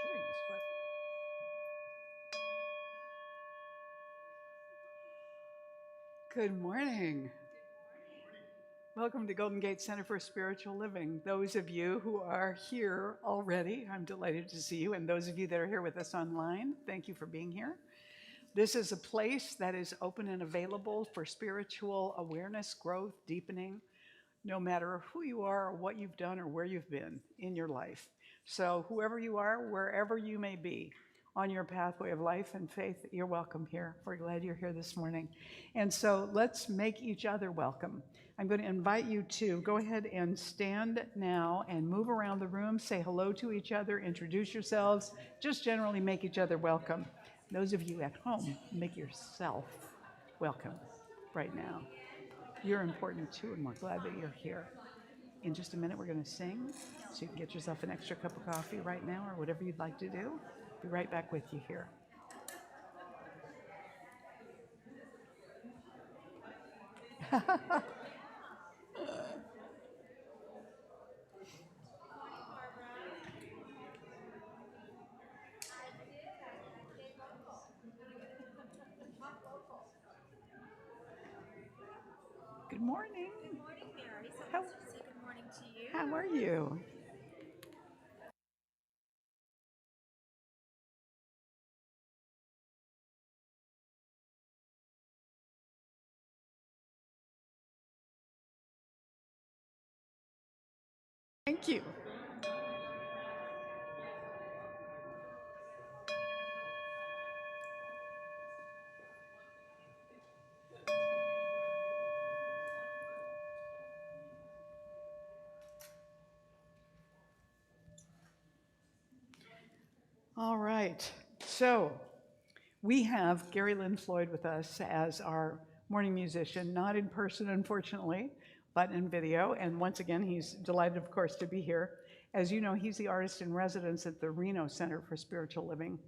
kidding this one. Good morning. Welcome to Golden Gate Center for Spiritual Living. Those of you who are here already, I'm delighted to see you. And those of you that are here with us online, thank you for being here. This is a place that is open and available for spiritual awareness, growth, deepening, no matter who you are or what you've done or where you've been in your life. So whoever you are, wherever you may be on your pathway of life and faith, you're welcome here. We're glad you're here this morning. And so let's make each other welcome. I'm going to invite you to go ahead and stand now and move around the room, say hello to each other, introduce yourselves, just generally make each other welcome. Those of you at home, make yourself welcome right now. You're important too, and we're glad that you're here. In just a minute, we're going to sing, so you can get yourself an extra cup of coffee right now or whatever you'd like to do. Be right back with you here. Good morning. Good morning, Mary. So How, nice to say good morning to you. how are you? Thank you. All right. So we have Gary Lynn Floyd with us as our morning musician, not in person, unfortunately, but in video. And once again, he's delighted, of course, to be here. As you know, he's the artist in residence at the Reno Center for Spiritual Living.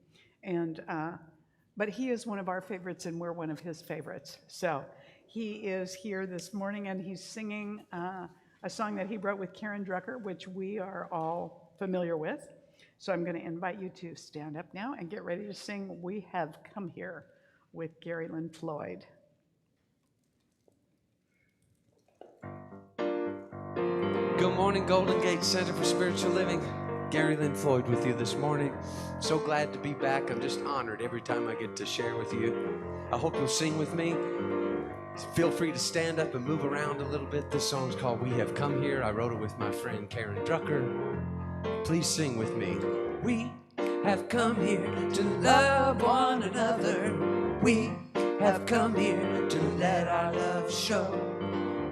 But he is one of our favorites, and we're one of his favorites. So he is here this morning, and he's singing a song that he wrote with Karen Drucker, which we are all familiar with. So I'm going to invite you to stand up now and get ready to sing We Have Come Here with Gary Lynn Floyd. Good morning, Golden Gate Center for Spiritual Living. Gary Lynn Floyd with you this morning. So glad to be back. I'm just honored every time I get to share with you. I hope you'll sing with me. Feel free to stand up and move around a little bit. This song's called We Have Come Here. I wrote it with my friend Karen Drucker. Please sing with me. We have come here to love one another. We have come here to let our love show.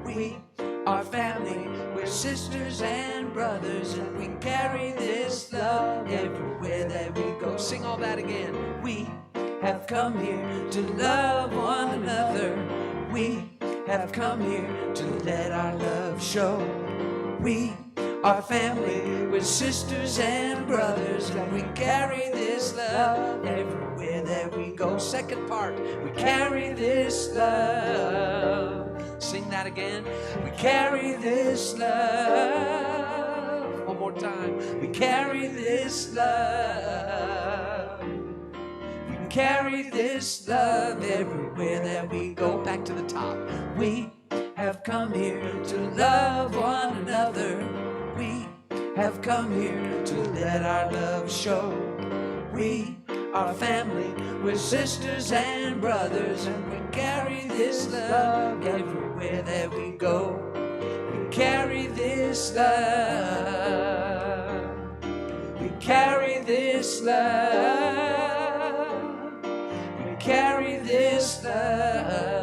We are family, we're sisters and brothers, and we carry this love everywhere that we go. Sing all that again. We have come here to love one another. We have come here to let our love show. We are family, we're sisters and brothers, and we carry this love everywhere that we go. Second part, we carry this love. Sing that again. We carry this love. One more time. We carry this love. We carry this love everywhere that we go. Back to the top. We have come here to love one another. We have come here to let our love show. We are family, we're sisters and brothers, and we carry this love everywhere that we go. We carry this love. We carry this love. We carry this love.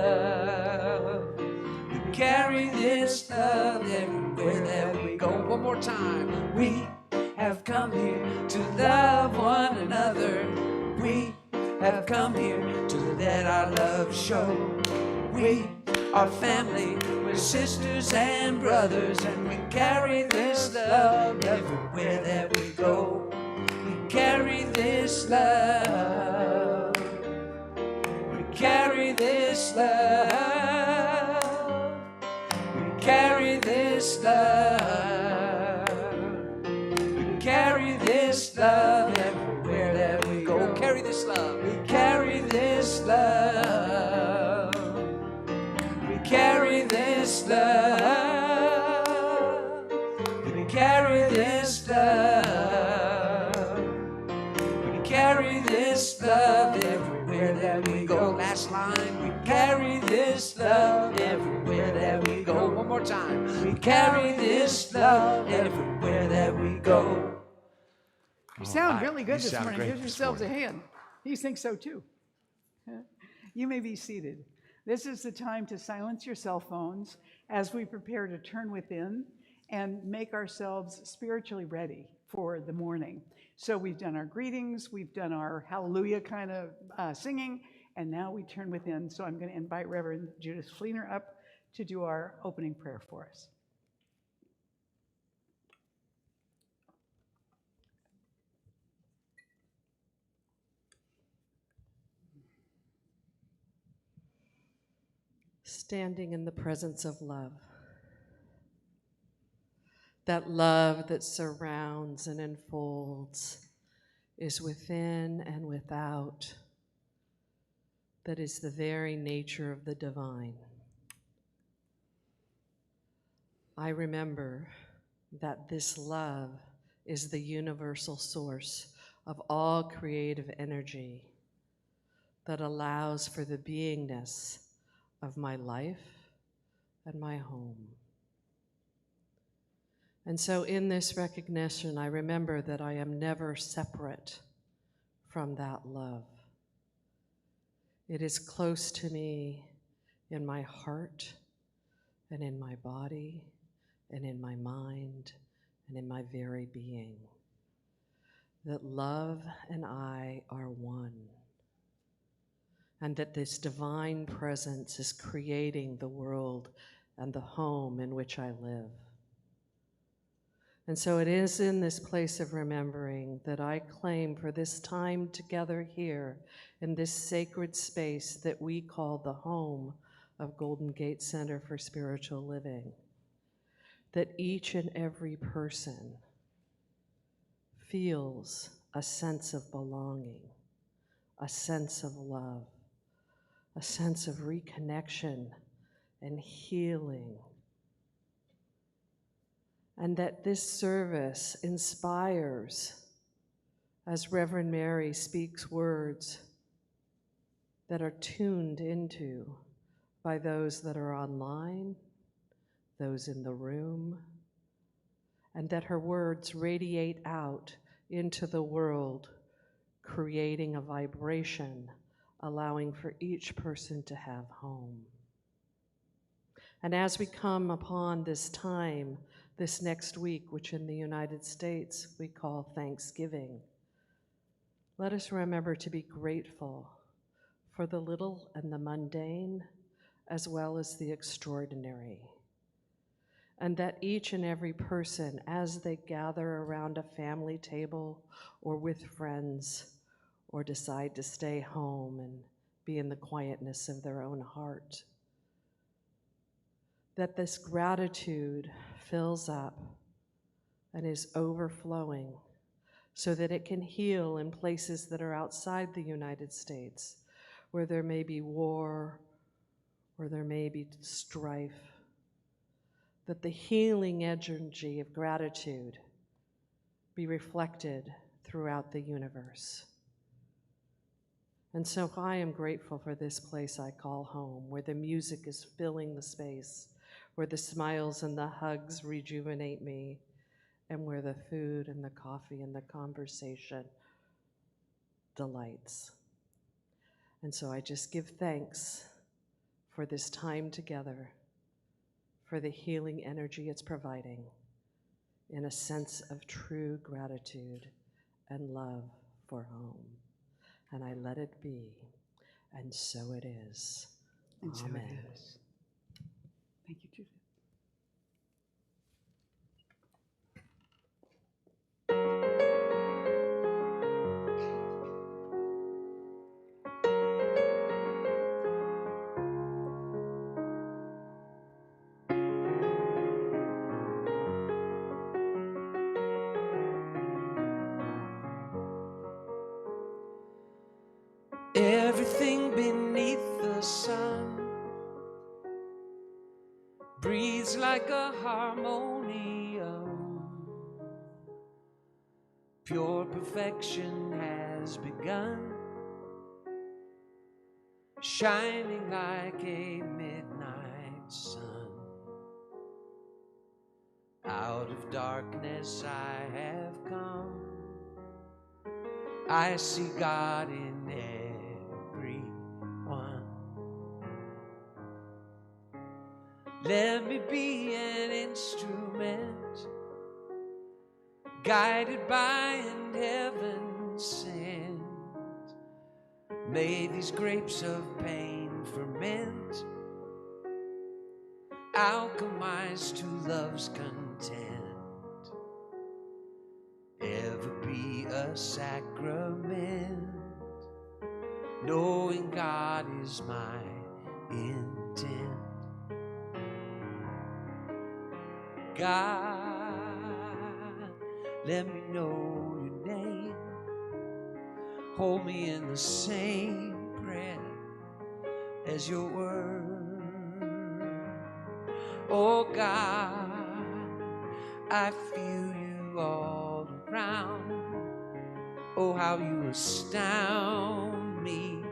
We carry this love everywhere that we go. One more time. We have come here to love one another. We have come here to let our love show. We are family, we're sisters and brothers, and we carry this love everywhere that we go. We carry this love. We carry this love. We carry this love. We carry this love everywhere this love. We carry this love everywhere that we go. Last line. We carry this love everywhere that we go. One more time. We carry this love everywhere that we go. You sound right. really good You this sound morning. great Give this yourselves a morning. hand. He thinks so too. You may be seated. This is the time to silence your cell phones as we prepare to turn within and make ourselves spiritually ready for the morning. So we've done our greetings, we've done our hallelujah kind of singing, and now we turn within. So I'm going to invite Reverend Judith Fleener up to do our opening prayer for us. Standing in the presence of love. That love that surrounds and enfolds, is within and without, that is the very nature of the divine. I remember that this love is the universal source of all creative energy that allows for the beingness of my life and my home. And so in this recognition, I remember that I am never separate from that love. It is close to me in my heart and in my body and in my mind and in my very being. That love and I are one. And that this divine presence is creating the world and the home in which I live. And so it is in this place of remembering that I claim for this time together here in this sacred space that we call the home of Golden Gate Center for Spiritual Living, that each and every person feels a sense of belonging, a sense of love, a sense of reconnection and healing. And that this service inspires, as Reverend Mary speaks words that are tuned into by those that are online, those in the room, and that her words radiate out into the world, creating a vibration, allowing for each person to have home. And as we come upon this time, this next week, which in the United States we call Thanksgiving, let us remember to be grateful for the little and the mundane, as well as the extraordinary. And that each and every person, as they gather around a family table or with friends, or decide to stay home and be in the quietness of their own heart, that this gratitude fills up and is overflowing so that it can heal in places that are outside the United States, where there may be war or there may be strife, that the healing energy of gratitude be reflected throughout the universe. And so I am grateful for this place I call home, where the music is filling the space, where the smiles and the hugs rejuvenate me, and where the food and the coffee and the conversation delights. And so I just give thanks for this time together, for the healing energy it's providing, in a sense of true gratitude and love for home. And I let it be, and so it is. And so Amen. it is. Thank you, Judith. Everything beneath the sun breathes like a harmonium. pure perfection has begun, shining like a midnight sun. Out of darkness I have come, I see God in everyone. Let me be an instrument, guided by an heaven sent. May these grapes of pain ferment, alchemize to love's content, ever be a sacrament, knowing God is my intent. God, let me know your name, hold me in the same breath as your word. Oh God, I feel you all around. Oh, how you astound me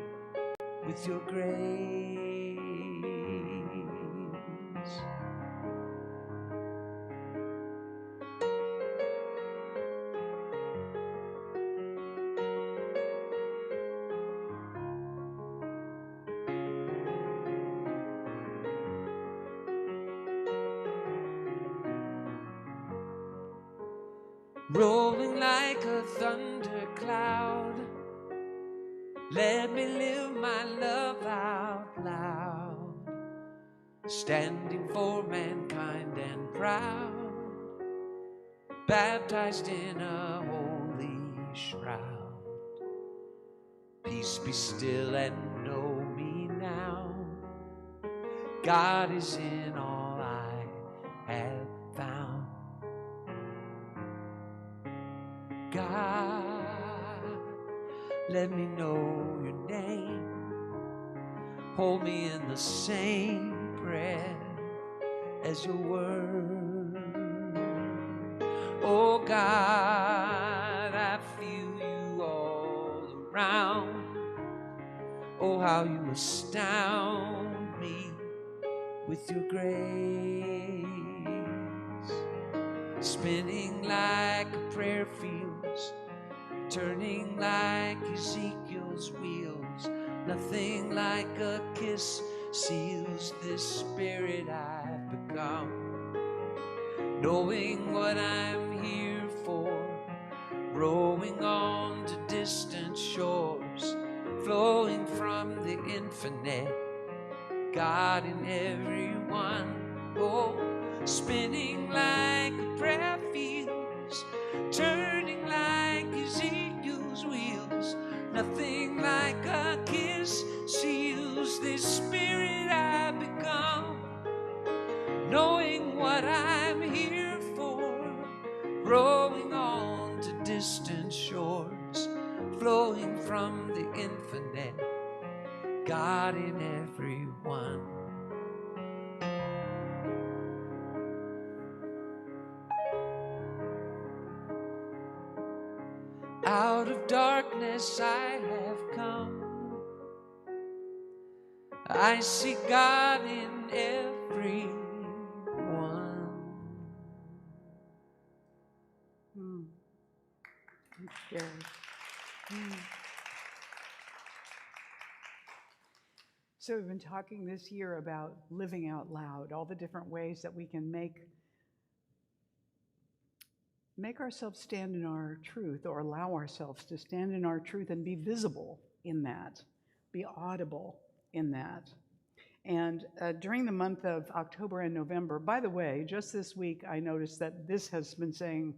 with your grace. Rolling like a thundercloud, let me live my love out loud, standing for mankind and proud, baptized in a holy shroud. Peace be still and know me now, God is in all I have found. God, let me know your name, hold me in the same breath as your word. Oh God, I feel you all around. Oh, how you astound me with your grace. Spinning like a prayer feels, turning like Ezekiel's wheels. Nothing like a kiss seals this spirit I've become. Knowing what I'm here for, rowing on to distant shores, flowing from the infinite, God in everyone. Oh, spinning like a prayer feels, turning like Ezekiel's wheels. Nothing like a kiss seals this spirit I become. Knowing what I'm here for, rowing on to distant shores, flowing from the infinite, God in everyone. Out of darkness I have come, I see God in everyone. Thanks, Gary. So we've been talking this year about living out loud, all the different ways that we can make ourselves stand in our truth, or allow ourselves to stand in our truth and be visible in that, be audible in that. And during the month of October and November, by the way, just this week I noticed that this has been saying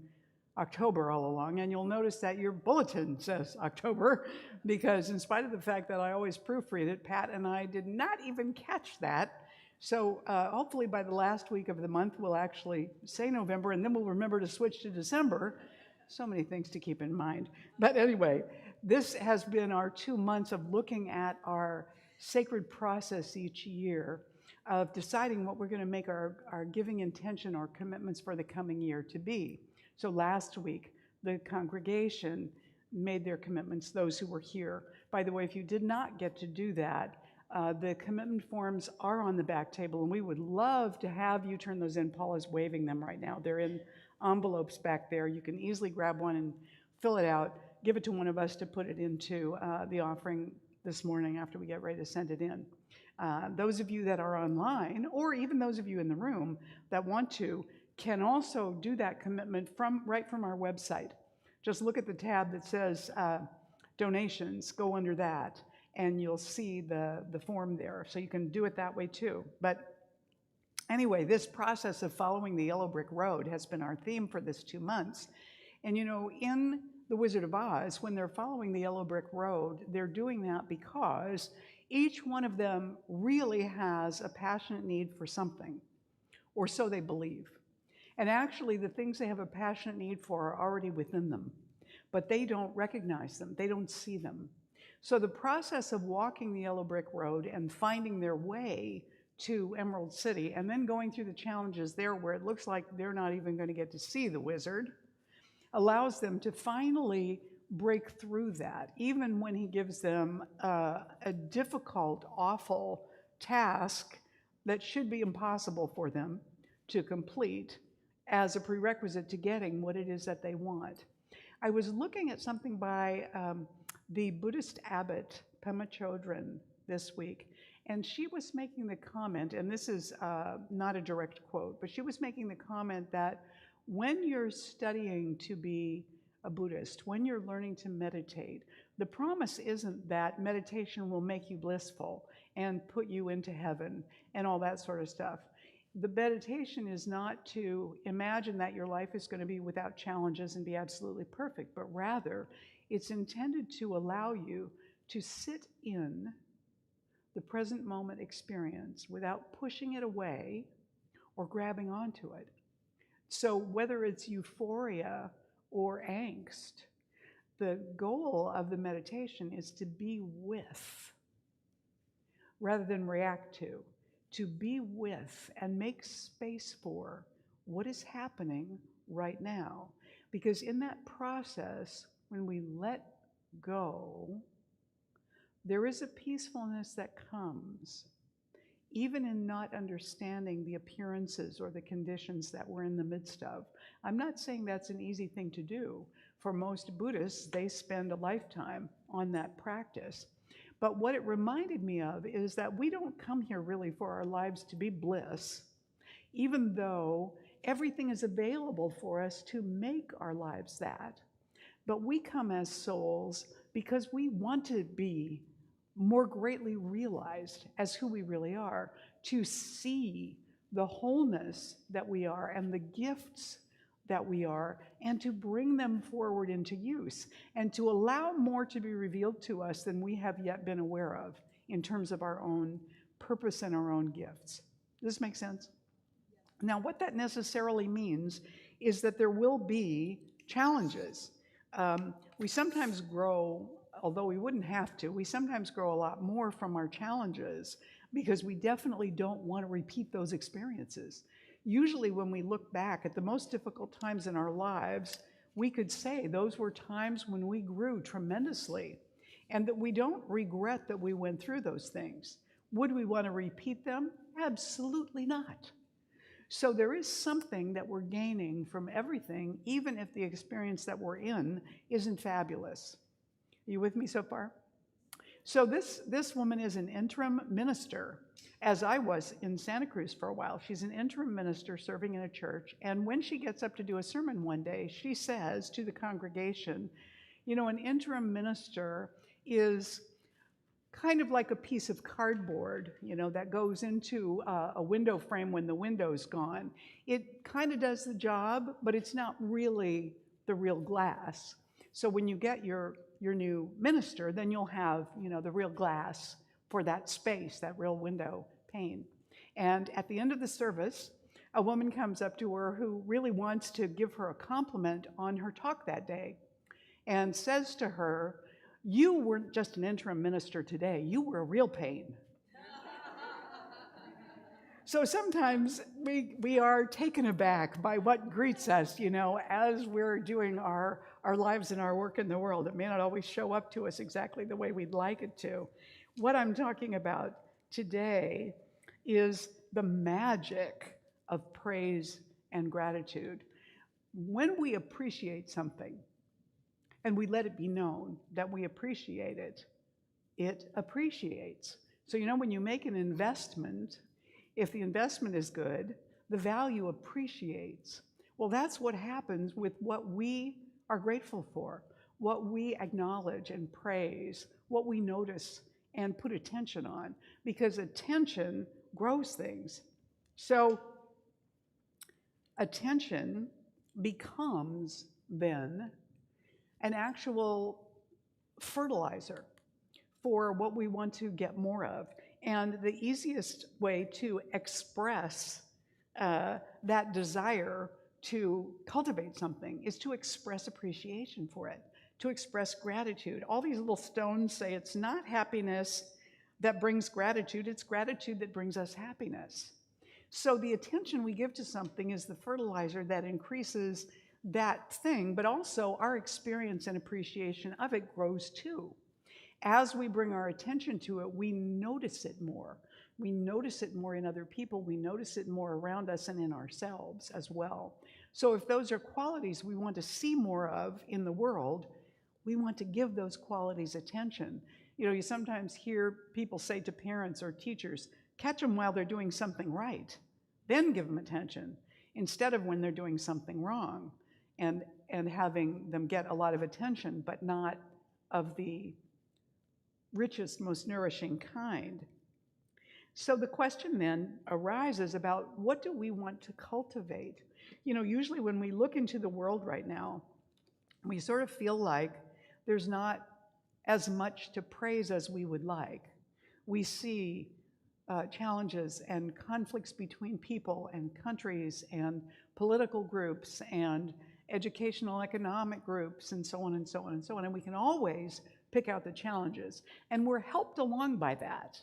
October all along, and you'll notice that your bulletin says October, because in spite of the fact that I always proofread it, Pat and I did not even catch that. So hopefully by the last week of the month, we'll actually say November, and then we'll remember to switch to December. So many things to keep in mind. But anyway, this has been our 2 months of looking at our sacred process each year of deciding what we're going to make our giving intention or commitments for the coming year to be. So last week, the congregation made their commitments, those who were here. By the way, if you did not get to do that, the commitment forms are on the back table, and we would love to have you turn those in. Paul is waving them right now. They're in envelopes back there. You can easily grab one and fill it out, give it to one of us to put it into the offering this morning after we get ready to send it in. Those of you that are online, or even those of you in the room that want to, can also do that commitment right from our website. Just look at the tab that says donations, go under that, and you'll see the form there. So you can do it that way too. But anyway, this process of following the yellow brick road has been our theme for this 2 months. And you know, in The Wizard of Oz, when they're following the yellow brick road, they're doing that because each one of them really has a passionate need for something, or so they believe. And actually, the things they have a passionate need for are already within them, but they don't recognize them, they don't see them. So the process of walking the yellow brick road and finding their way to Emerald City, and then going through the challenges there where it looks like they're not even going to get to see the wizard, allows them to finally break through that, even when he gives them a difficult, awful task that should be impossible for them to complete as a prerequisite to getting what it is that they want. I was looking at something by the Buddhist abbot, Pema Chodron, this week, and she was making the comment, and this is not a direct quote, but she was making the comment that when you're studying to be a Buddhist, when you're learning to meditate, the promise isn't that meditation will make you blissful and put you into heaven and all that sort of stuff. The meditation is not to imagine that your life is going to be without challenges and be absolutely perfect, but rather it's intended to allow you to sit in the present moment experience without pushing it away or grabbing onto it. So whether it's euphoria or angst, the goal of the meditation is to be with rather than react to be with and make space for what is happening right now. Because in that process, when we let go, there is a peacefulness that comes, even in not understanding the appearances or the conditions that we're in the midst of. I'm not saying that's an easy thing to do. For most Buddhists, they spend a lifetime on that practice. But what it reminded me of is that we don't come here really for our lives to be bliss, even though everything is available for us to make our lives that. But we come as souls because we want to be more greatly realized as who we really are, to see the wholeness that we are and the gifts that we are, and to bring them forward into use, and to allow more to be revealed to us than we have yet been aware of in terms of our own purpose and our own gifts. Does this make sense? Now, what that necessarily means is that there will be challenges. We sometimes grow, although we wouldn't have to, we sometimes grow a lot more from our challenges because we definitely don't want to repeat those experiences. Usually when we look back at the most difficult times in our lives, we could say those were times when we grew tremendously and that we don't regret that we went through those things. Would we want to repeat them? Absolutely not. So there is something that we're gaining from everything, even if the experience that we're in isn't fabulous. Are you with me so far? So this woman is an interim minister, as I was in Santa Cruz for a while. She's an interim minister serving in a church, and when she gets up to do a sermon one day, she says to the congregation, you know, an interim minister is kind of like a piece of cardboard, you know, that goes into a window frame when the window's gone. It kind of does the job, but it's not really the real glass. So when you get your new minister, then you'll have, you know, the real glass for that space, that real window pane. And at the end of the service, a woman comes up to her who really wants to give her a compliment on her talk that day and says to her, "You weren't just an interim minister today, you were a real pain." So sometimes we are taken aback by what greets us, as we're doing our lives and our work in the world. It may not always show up to us exactly the way we'd like it to. What I'm talking about today is the magic of praise and gratitude. When we appreciate something and we let it be known that we appreciate it, it appreciates. So when you make an investment, if the investment is good, the value appreciates. Well, that's what happens with what we are grateful for, what we acknowledge and praise, what we notice and put attention on, because attention grows things. So attention becomes then an actual fertilizer for what we want to get more of. And the easiest way to express that desire to cultivate something is to express appreciation for it, to express gratitude. All these little stones say it's not happiness that brings gratitude, it's gratitude that brings us happiness. So the attention we give to something is the fertilizer that increases that thing, but also our experience and appreciation of it grows too. As we bring our attention to it, we notice it more. We notice it more in other people. We notice it more around us and in ourselves as well. So if those are qualities we want to see more of in the world, we want to give those qualities attention. You sometimes hear people say to parents or teachers, catch them while they're doing something right, then give them attention, instead of when they're doing something wrong, and having them get a lot of attention, but not of the richest, most nourishing kind. So the question then arises about, what do we want to cultivate? Usually when we look into the world right now, we sort of feel like there's not as much to praise as we would like. We see challenges and conflicts between people and countries and political groups and educational economic groups and so on and so on and so on. And we can always pick out the challenges. And we're helped along by that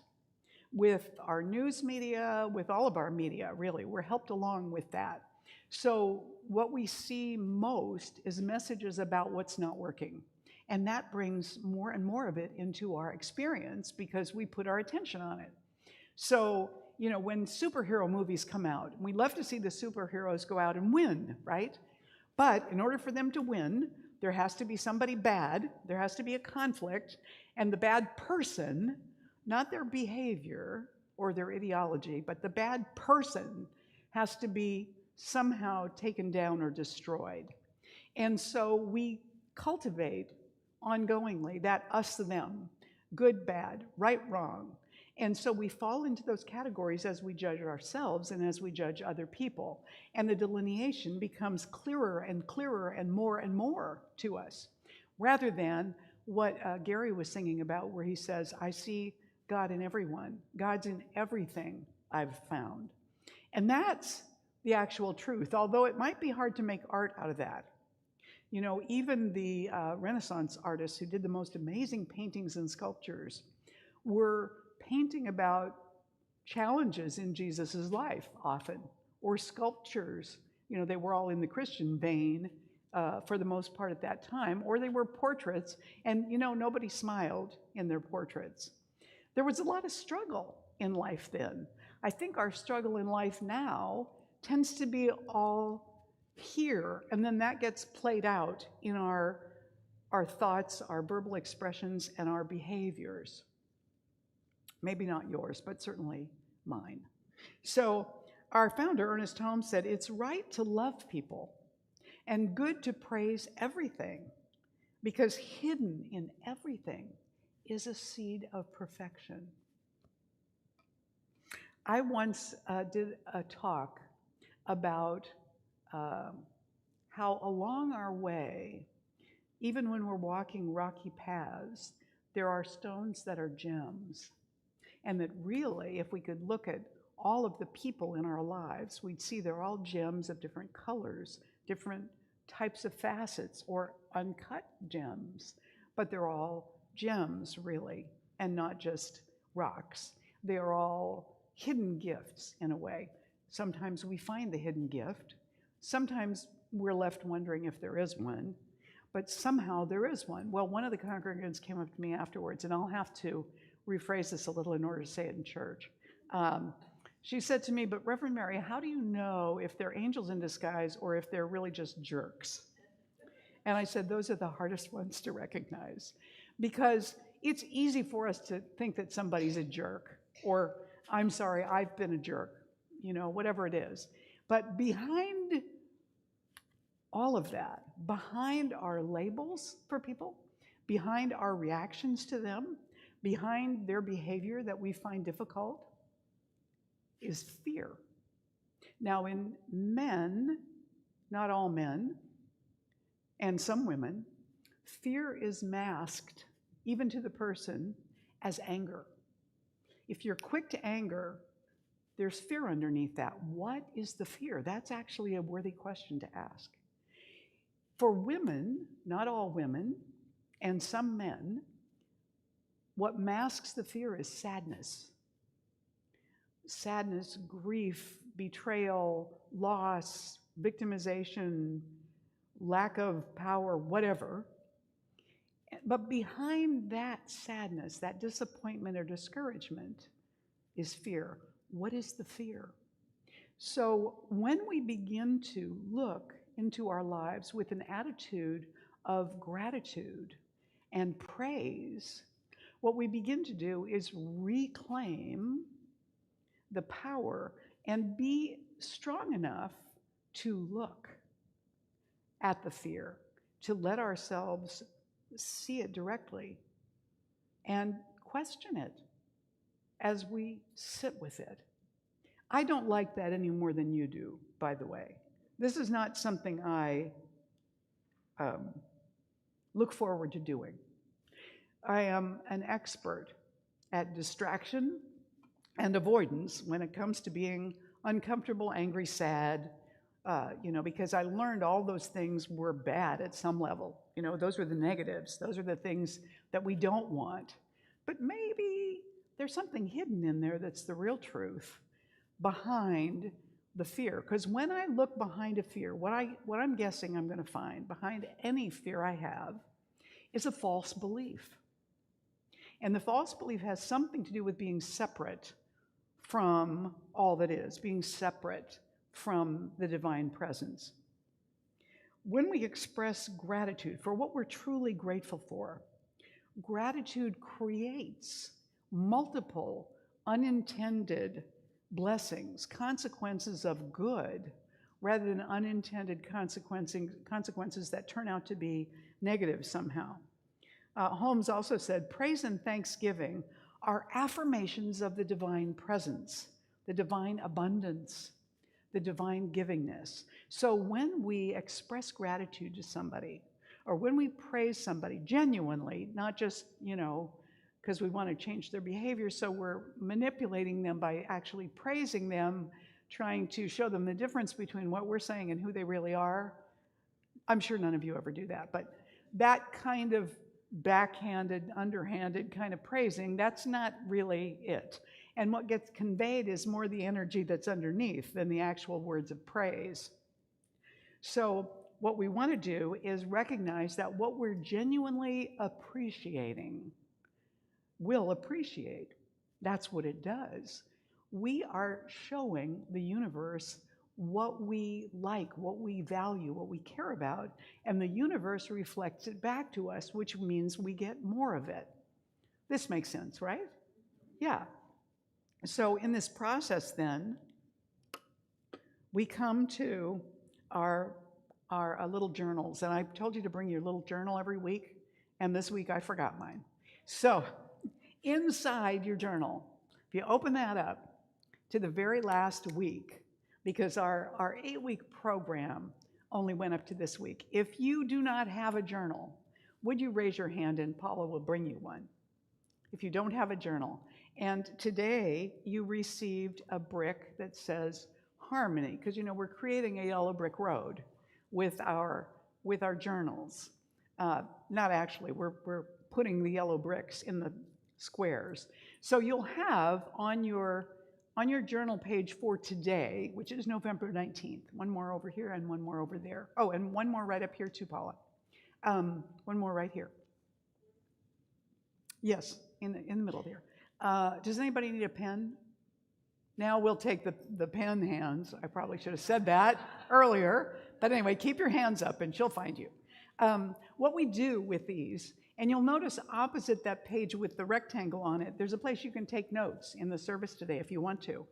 with our news media, with all of our media, really. We're helped along with that. So what we see most is messages about what's not working. And that brings more and more of it into our experience because we put our attention on it. So, when superhero movies come out, we love to see the superheroes go out and win, right? But in order for them to win, there has to be somebody bad, there has to be a conflict, and the bad person, not their behavior or their ideology, but the bad person has to be somehow taken down or destroyed. And so we cultivate ongoingly that us-them, good, bad, right, wrong. And so we fall into those categories as we judge ourselves and as we judge other people. And the delineation becomes clearer and clearer and more to us, rather than what Gary was singing about, where he says, I see God in everyone. God's in everything I've found. And that's the actual truth, although it might be hard to make art out of that. Even the Renaissance artists who did the most amazing paintings and sculptures were painting about challenges in Jesus's life often, or sculptures. They were all in the Christian vein for the most part at that time, or they were portraits, and nobody smiled in their portraits. There was a lot of struggle in life then. I think our struggle in life now tends to be all here, and then that gets played out in our thoughts, our verbal expressions, and our behaviors. Maybe not yours, but certainly mine. So our founder, Ernest Holmes, said, it's right to love people and good to praise everything, because hidden in everything is a seed of perfection. I once did a talk about how along our way, even when we're walking rocky paths, there are stones that are gems. And that really, if we could look at all of the people in our lives, we'd see they're all gems of different colors, different types of facets, or uncut gems. But they're all gems, really, and not just rocks. They're all hidden gifts in a way. Sometimes we find the hidden gift. Sometimes we're left wondering if there is one, but somehow there is one. Well, one of the congregants came up to me afterwards, and I'll have to rephrase this a little in order to say it in church. She said to me, "But Reverend Mary, how do you know if they're angels in disguise or if they're really just jerks?" And I said, those are the hardest ones to recognize, because it's easy for us to think that somebody's a jerk, or I'm sorry, I've been a jerk, whatever it is. But behind all of that, behind our labels for people, behind our reactions to them, behind their behavior that we find difficult, is fear. Now, in men, not all men, and some women, fear is masked, even to the person, as anger. If you're quick to anger, there's fear underneath that. What is the fear? That's actually a worthy question to ask. For women, not all women, and some men, what masks the fear is sadness. Sadness, grief, betrayal, loss, victimization, lack of power, whatever. But behind that sadness, that disappointment or discouragement, is fear. What is the fear? So when we begin to look into our lives with an attitude of gratitude and praise, what we begin to do is reclaim the power and be strong enough to look at the fear, to let ourselves see it directly and question it as we sit with it. I don't like that any more than you do, by the way. This is not something I look forward to doing. I am an expert at distraction and avoidance when it comes to being uncomfortable, angry, sad, because I learned all those things were bad at some level. Those were the negatives. Those are the things that we don't want. But maybe there's something hidden in there that's the real truth behind the fear. Because when I look behind a fear, what I'm guessing I'm going to find behind any fear I have is a false belief. And the false belief has something to do with being separate from all that is, being separate from the divine presence. When we express gratitude for what we're truly grateful for, gratitude creates multiple unintended blessings, consequences of good, rather than unintended consequences that turn out to be negative somehow. Holmes also said, praise and thanksgiving are affirmations of the divine presence, the divine abundance, the divine givingness. So when we express gratitude to somebody, or when we praise somebody genuinely, not just, because we want to change their behavior, so we're manipulating them by actually praising them, trying to show them the difference between what we're saying and who they really are. I'm sure none of you ever do that, but that kind of backhanded, underhanded kind of praising, that's not really it. And what gets conveyed is more the energy that's underneath than the actual words of praise. So what we want to do is recognize that what we're genuinely appreciating will appreciate. That's what it does. We are showing the universe what we like, what we value, what we care about, and the universe reflects it back to us, which means we get more of it. This makes sense, right? Yeah. So in this process then, we come to our little journals, and I told you to bring your little journal every week, and this week I forgot mine. So inside your journal, if you open that up to the very last week, because our 8-week program only went up to this week. If you do not have a journal, would you raise your hand and Paula will bring you one? If you don't have a journal. And today you received a brick that says Harmony, because we're creating a yellow brick road with our journals. Not actually, we're putting the yellow bricks in the squares. So you'll have on your on your journal page for today, which is November 19th, one more over here and one more over there. Oh, and one more right up here too, Paula. One more right here. Yes, in the middle there. Does anybody need a pen? Now we'll take the pen hands. I probably should have said that earlier. But anyway, keep your hands up and she'll find you. What we do with these, and you'll notice opposite that page with the rectangle on it, there's a place you can take notes in the service today if you want to.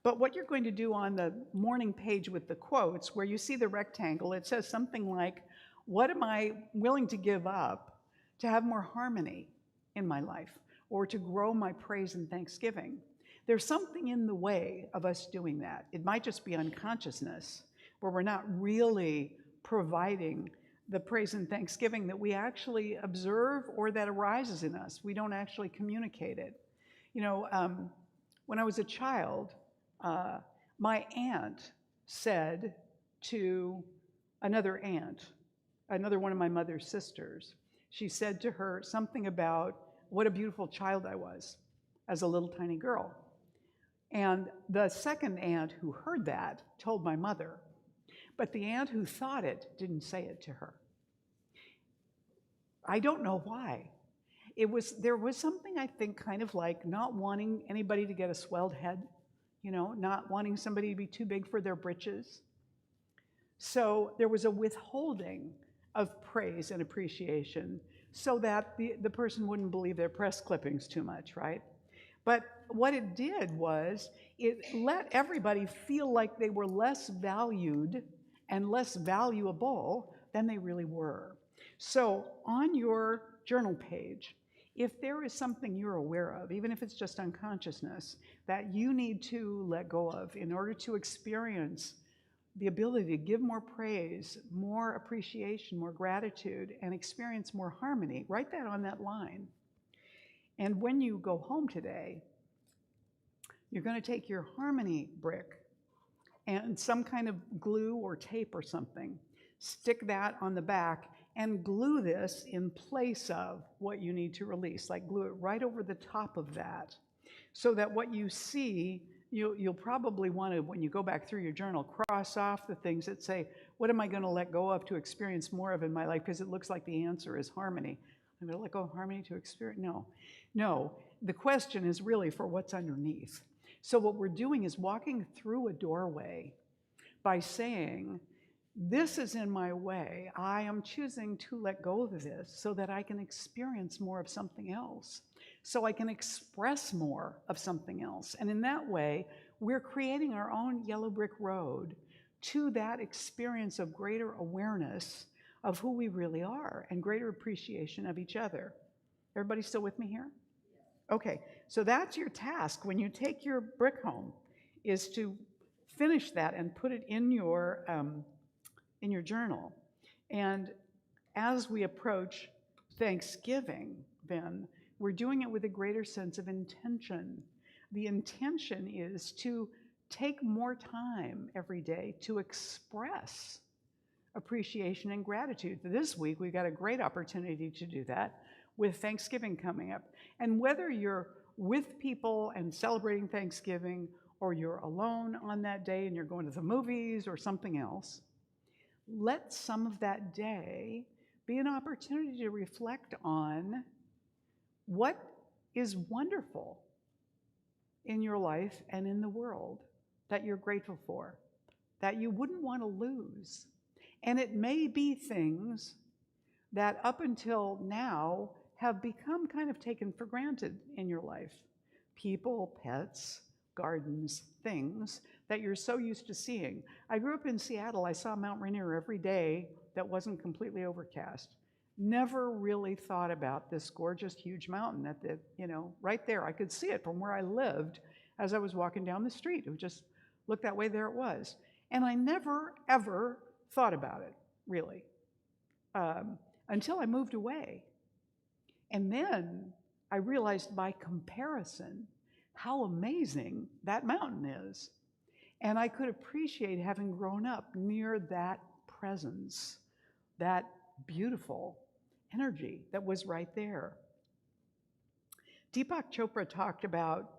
But what you're going to do on the morning page with the quotes, where you see the rectangle, it says something like, what am I willing to give up to have more harmony in my life, or to grow my praise and thanksgiving? There's something in the way of us doing that. It might just be unconsciousness, where we're not really providing the praise and thanksgiving that we actually observe or that arises in us. We don't actually communicate it. You know, when I was a child, my aunt said to another aunt, another one of my mother's sisters, she said to her something about what a beautiful child I was as a little tiny girl. And the second aunt who heard that told my mother, but the aunt who thought it didn't say it to her. I don't know why. There was something, I think, kind of like not wanting anybody to get a swelled head, you know, not wanting somebody to be too big for their britches. So there was a withholding of praise and appreciation so that the person wouldn't believe their press clippings too much, right? But what it did was it let everybody feel like they were less valued and less valuable than they really were. So on your journal page, if there is something you're aware of, even if it's just unconsciousness, that you need to let go of in order to experience the ability to give more praise, more appreciation, more gratitude, and experience more harmony, write that on that line. And when you go home today, you're going to take your harmony brick and some kind of glue or tape or something, stick that on the back and glue this in place of what you need to release, like glue it right over the top of that, so that what you see, you'll probably want to, when you go back through your journal, cross off the things that say, what am I going to let go of to experience more of in my life? Because it looks like the answer is harmony. I'm going to let go of harmony to experience? No, the question is really for what's underneath. So what we're doing is walking through a doorway by saying, this is in my way. I am choosing to let go of this so that I can experience more of something else, so I can express more of something else. And in that way, we're creating our own yellow brick road to that experience of greater awareness of who we really are and greater appreciation of each other. Everybody still with me here? Okay, so that's your task when you take your brick home, is to finish that and put it in your journal. And as we approach Thanksgiving, then, we're doing it with a greater sense of intention. The intention is to take more time every day to express appreciation and gratitude. This week, we got a great opportunity to do that with Thanksgiving coming up. And whether you're with people and celebrating Thanksgiving, or you're alone on that day and you're going to the movies or something else, let some of that day be an opportunity to reflect on what is wonderful in your life and in the world that you're grateful for, that you wouldn't want to lose. And it may be things that up until now have become kind of taken for granted in your life. People, pets, gardens, things that you're so used to seeing. I grew up in Seattle. I saw Mount Rainier every day that wasn't completely overcast. Never really thought about this gorgeous, huge mountain at the, right there. I could see it from where I lived as I was walking down the street. It would just look that way, there it was. And I never, ever thought about it, really, until I moved away. And then I realized by comparison how amazing that mountain is. And I could appreciate having grown up near that presence, that beautiful energy that was right there. Deepak Chopra talked about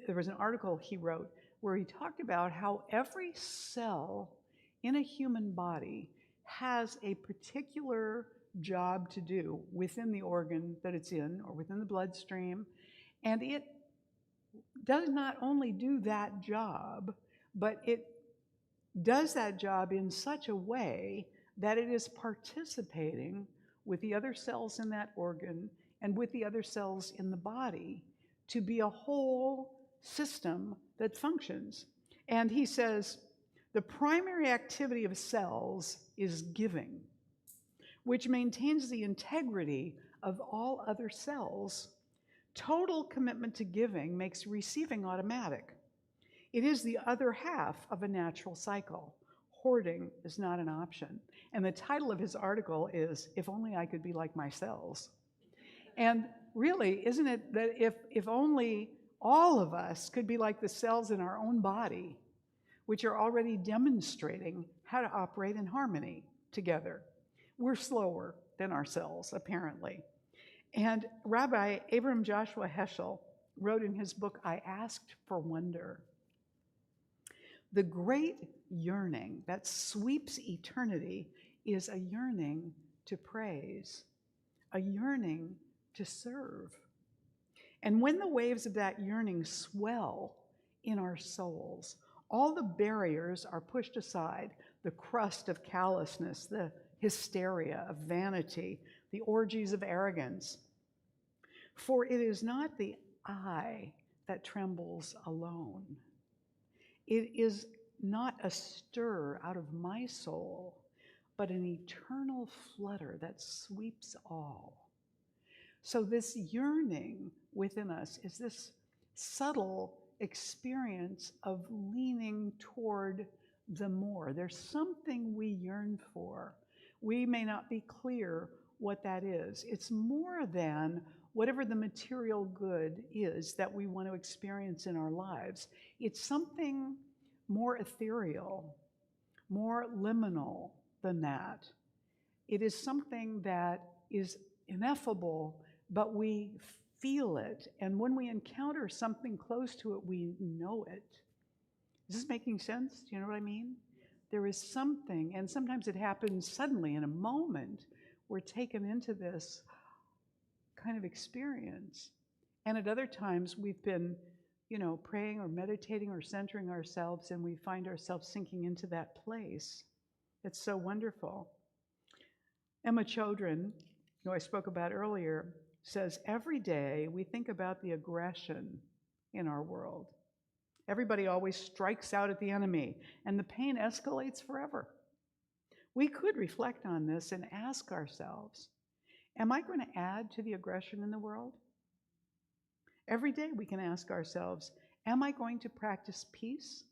there was an article he wrote where he talked about how every cell in a human body has a particular job to do within the organ that it's in or within the bloodstream, and it does not only do that job, but it does that job in such a way that it is participating with the other cells in that organ and with the other cells in the body to be a whole system that functions. And he says, the primary activity of cells is giving, which maintains the integrity of all other cells. Total commitment to giving makes receiving automatic. It is the other half of a natural cycle. Hoarding is not an option. And the title of his article is, If Only I Could Be Like My Cells. And really, isn't it that if only all of us could be like the cells in our own body, which are already demonstrating how to operate in harmony together. We're slower than our cells, apparently. And Rabbi Abram Joshua Heschel wrote in his book, I Asked for Wonder, the great yearning that sweeps eternity is a yearning to praise, a yearning to serve. And when the waves of that yearning swell in our souls, all the barriers are pushed aside, the crust of callousness, the hysteria of vanity, the orgies of arrogance. For it is not the I that trembles alone. It is not a stir out of my soul, but an eternal flutter that sweeps all. So this yearning within us is this subtle experience of leaning toward the more. There's something we yearn for. We may not be clear what that is. It's more than whatever the material good is that we want to experience in our lives. It's something more ethereal, more liminal than that. It is something that is ineffable, but we feel it. And when we encounter something close to it, we know it. Is this making sense? Do you know what I mean? There is something, and sometimes it happens suddenly in a moment. We're taken into this kind of experience. And at other times we've been, praying or meditating or centering ourselves, and we find ourselves sinking into that place. It's so wonderful. Emma Chodron, who I spoke about earlier, says every day we think about the aggression in our world. Everybody always strikes out at the enemy, and the pain escalates forever. We could reflect on this and ask ourselves, am I going to add to the aggression in the world? Every day we can ask ourselves, am I going to practice peace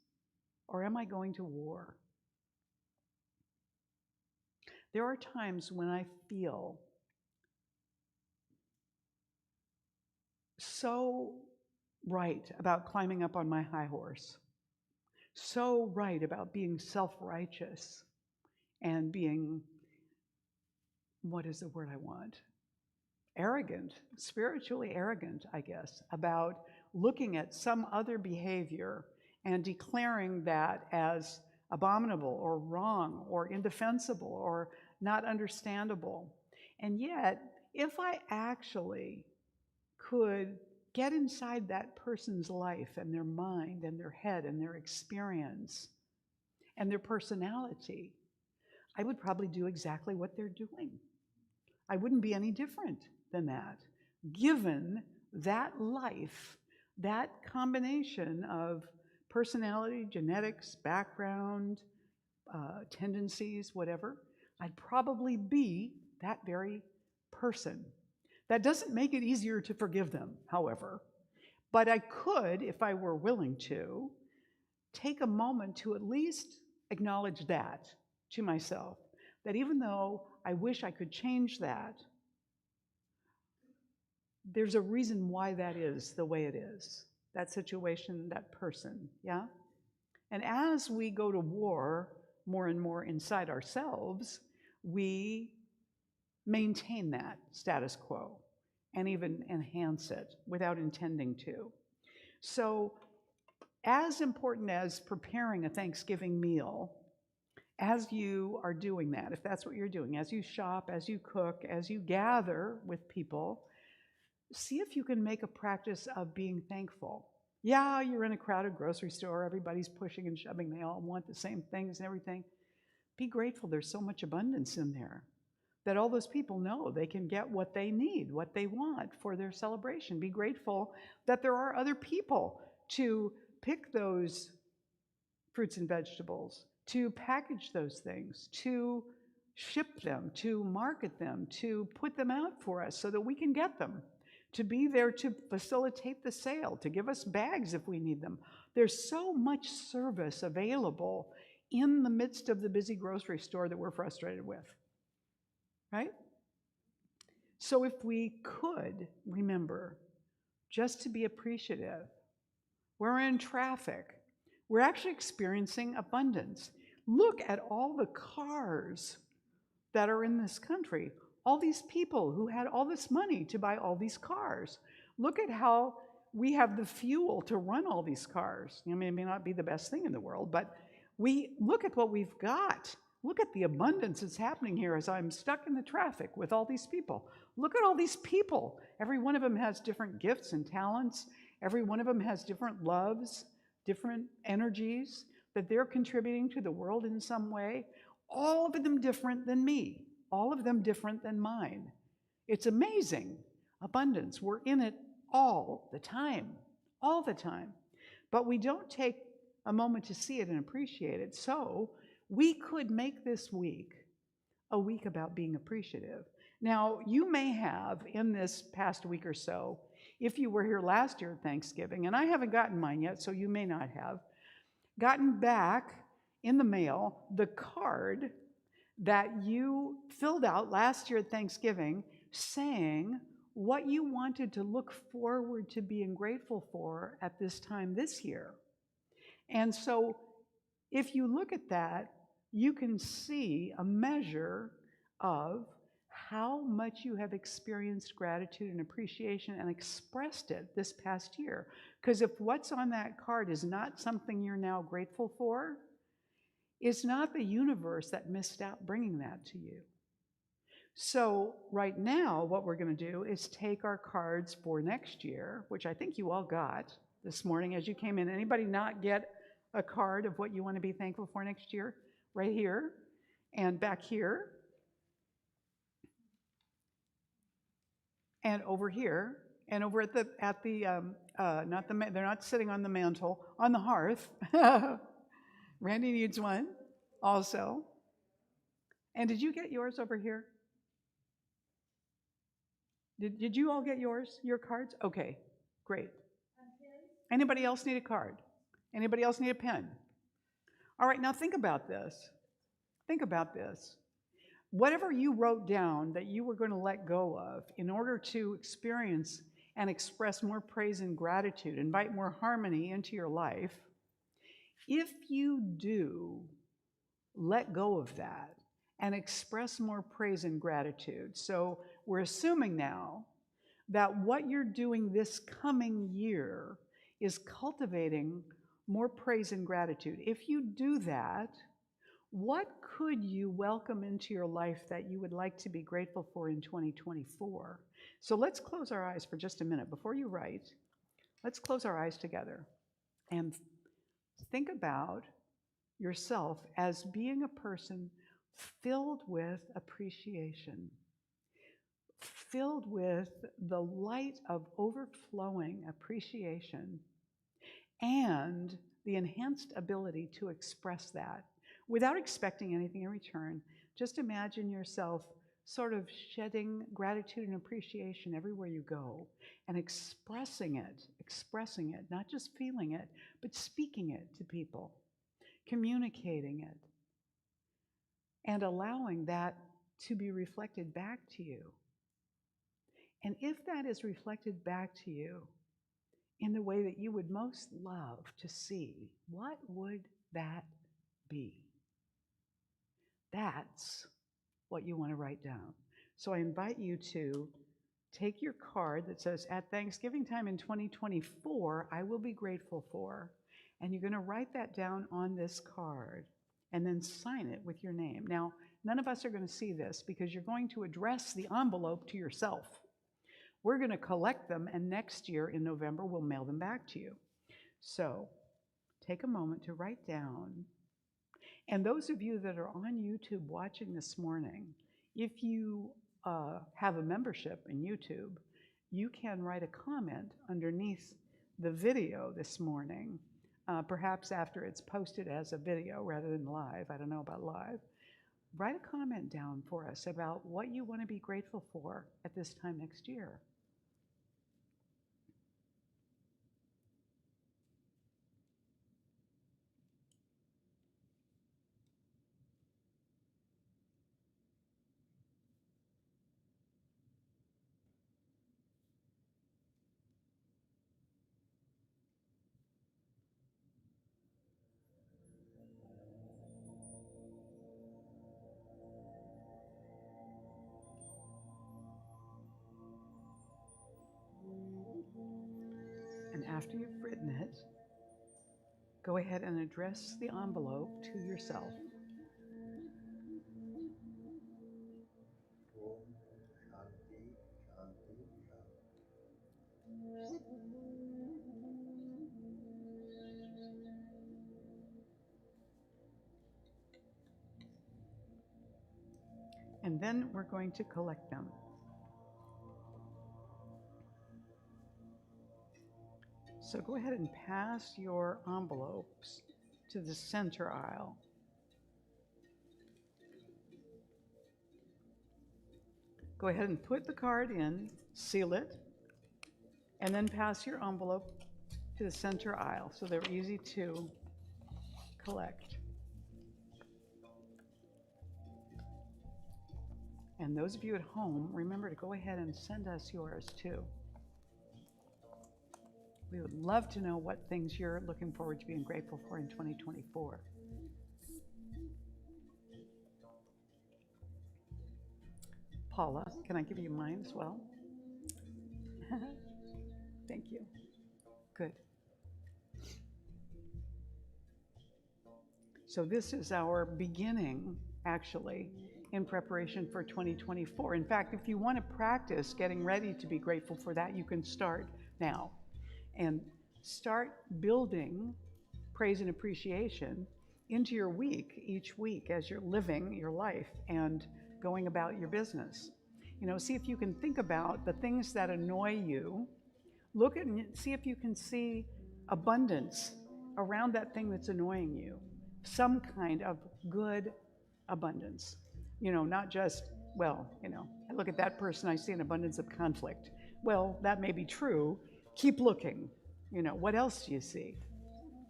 or am I going to war? There are times when I feel so right about climbing up on my high horse, so right about being self-righteous and being, what is the word I want? Arrogant, spiritually arrogant, I guess, about looking at some other behavior and declaring that as abominable or wrong or indefensible or not understandable. And yet, if I actually could get inside that person's life and their mind and their head and their experience and their personality, I would probably do exactly what they're doing. I wouldn't be any different than that, given that life, that combination of personality, genetics, background, tendencies, whatever. I'd probably be that very person. That doesn't make it easier to forgive them, however, but I could, if I were willing to, take a moment to at least acknowledge that to myself, that even though I wish I could change that, there's a reason why that is the way it is, that situation, that person, yeah? And as we go to war more and more inside ourselves, we maintain that status quo and even enhance it without intending to. So, as important as preparing a Thanksgiving meal, as you are doing that, if that's what you're doing, as you shop, as you cook, as you gather with people, see if you can make a practice of being thankful. Yeah, you're in a crowded grocery store, everybody's pushing and shoving, they all want the same things and everything. Be grateful there's so much abundance in there, that all those people know they can get what they need, what they want for their celebration. Be grateful that there are other people to pick those fruits and vegetables, to package those things, to ship them, to market them, to put them out for us so that we can get them, to be there to facilitate the sale, to give us bags if we need them. There's so much service available in the midst of the busy grocery store that we're frustrated with, right? So if we could remember just to be appreciative, we're in traffic, we're actually experiencing abundance. Look at all the cars that are in this country, all these people who had all this money to buy all these cars. Look at how we have the fuel to run all these cars. I mean, it may not be the best thing in the world, but we look at what we've got. Look at the abundance that's happening here as I'm stuck in the traffic with all these people. Look at all these people. Every one of them has different gifts and talents. Every one of them has different loves, different energies that they're contributing to the world in some way. All of them different than me. All of them different than mine. It's amazing. Abundance. We're in it all the time. All the time. But we don't take a moment to see it and appreciate it. So we could make this week a week about being appreciative. Now, you may have, in this past week or so, if you were here last year at Thanksgiving, and I haven't gotten mine yet, so you may not have, gotten back in the mail the card that you filled out last year at Thanksgiving saying what you wanted to look forward to being grateful for at this time this year. And so if you look at that, you can see a measure of how much you have experienced gratitude and appreciation and expressed it this past year. Because if what's on that card is not something you're now grateful for, it's not the universe that missed out bringing that to you. So right now, what we're going to do is take our cards for next year, which I think you all got this morning as you came in. Anybody not get a card of what you want to be thankful for next year? Right here and back here and over here and over at the they're not sitting on the mantle, on the hearth. Randy needs one also. And did you get yours over here? Did you all get yours, your cards? Okay, great. Anybody else need a card? Anybody else need a pen? All right, now think about this. Think about this. Whatever you wrote down that you were going to let go of in order to experience and express more praise and gratitude, invite more harmony into your life, if you do let go of that and express more praise and gratitude. So we're assuming now that what you're doing this coming year is cultivating more praise and gratitude. If you do that, what could you welcome into your life that you would like to be grateful for in 2024? So let's close our eyes for just a minute. Before you write, let's close our eyes together and think about yourself as being a person filled with appreciation, filled with the light of overflowing appreciation and the enhanced ability to express that without expecting anything in return. Just imagine yourself sort of shedding gratitude and appreciation everywhere you go and expressing it, not just feeling it, but speaking it to people, communicating it, and allowing that to be reflected back to you. And if that is reflected back to you in the way that you would most love to see, what would that be? That's what you want to write down. So I invite you to take your card that says, at Thanksgiving time in 2024, I will be grateful for, and you're going to write that down on this card and then sign it with your name. Now, none of us are going to see this because you're going to address the envelope to yourself. We're going to collect them, and next year in November, we'll mail them back to you. So take a moment to write down. And those of you that are on YouTube watching this morning, if you have a membership in YouTube, you can write a comment underneath the video this morning, perhaps after it's posted as a video rather than live. I don't know about live. Write a comment down for us about what you want to be grateful for at this time next year. And after you've written it, go ahead and address the envelope to yourself. And then we're going to collect them. So go ahead and pass your envelopes to the center aisle. Go ahead and put the card in, seal it, and then pass your envelope to the center aisle so they're easy to collect. And those of you at home, remember to go ahead and send us yours too. We would love to know what things you're looking forward to being grateful for in 2024. Paula, can I give you mine as well? Thank you. Good. So this is our beginning, actually, in preparation for 2024. In fact, if you want to practice getting ready to be grateful for that, you can start now. And start building praise and appreciation into your week, each week, as you're living your life and going about your business. You know, see if you can think about the things that annoy you. Look at and see if you can see abundance around that thing that's annoying you. Some kind of good abundance. You know, not just, well, you know, I look at that person, I see an abundance of conflict. Well, that may be true. Keep looking. You know, what else do you see?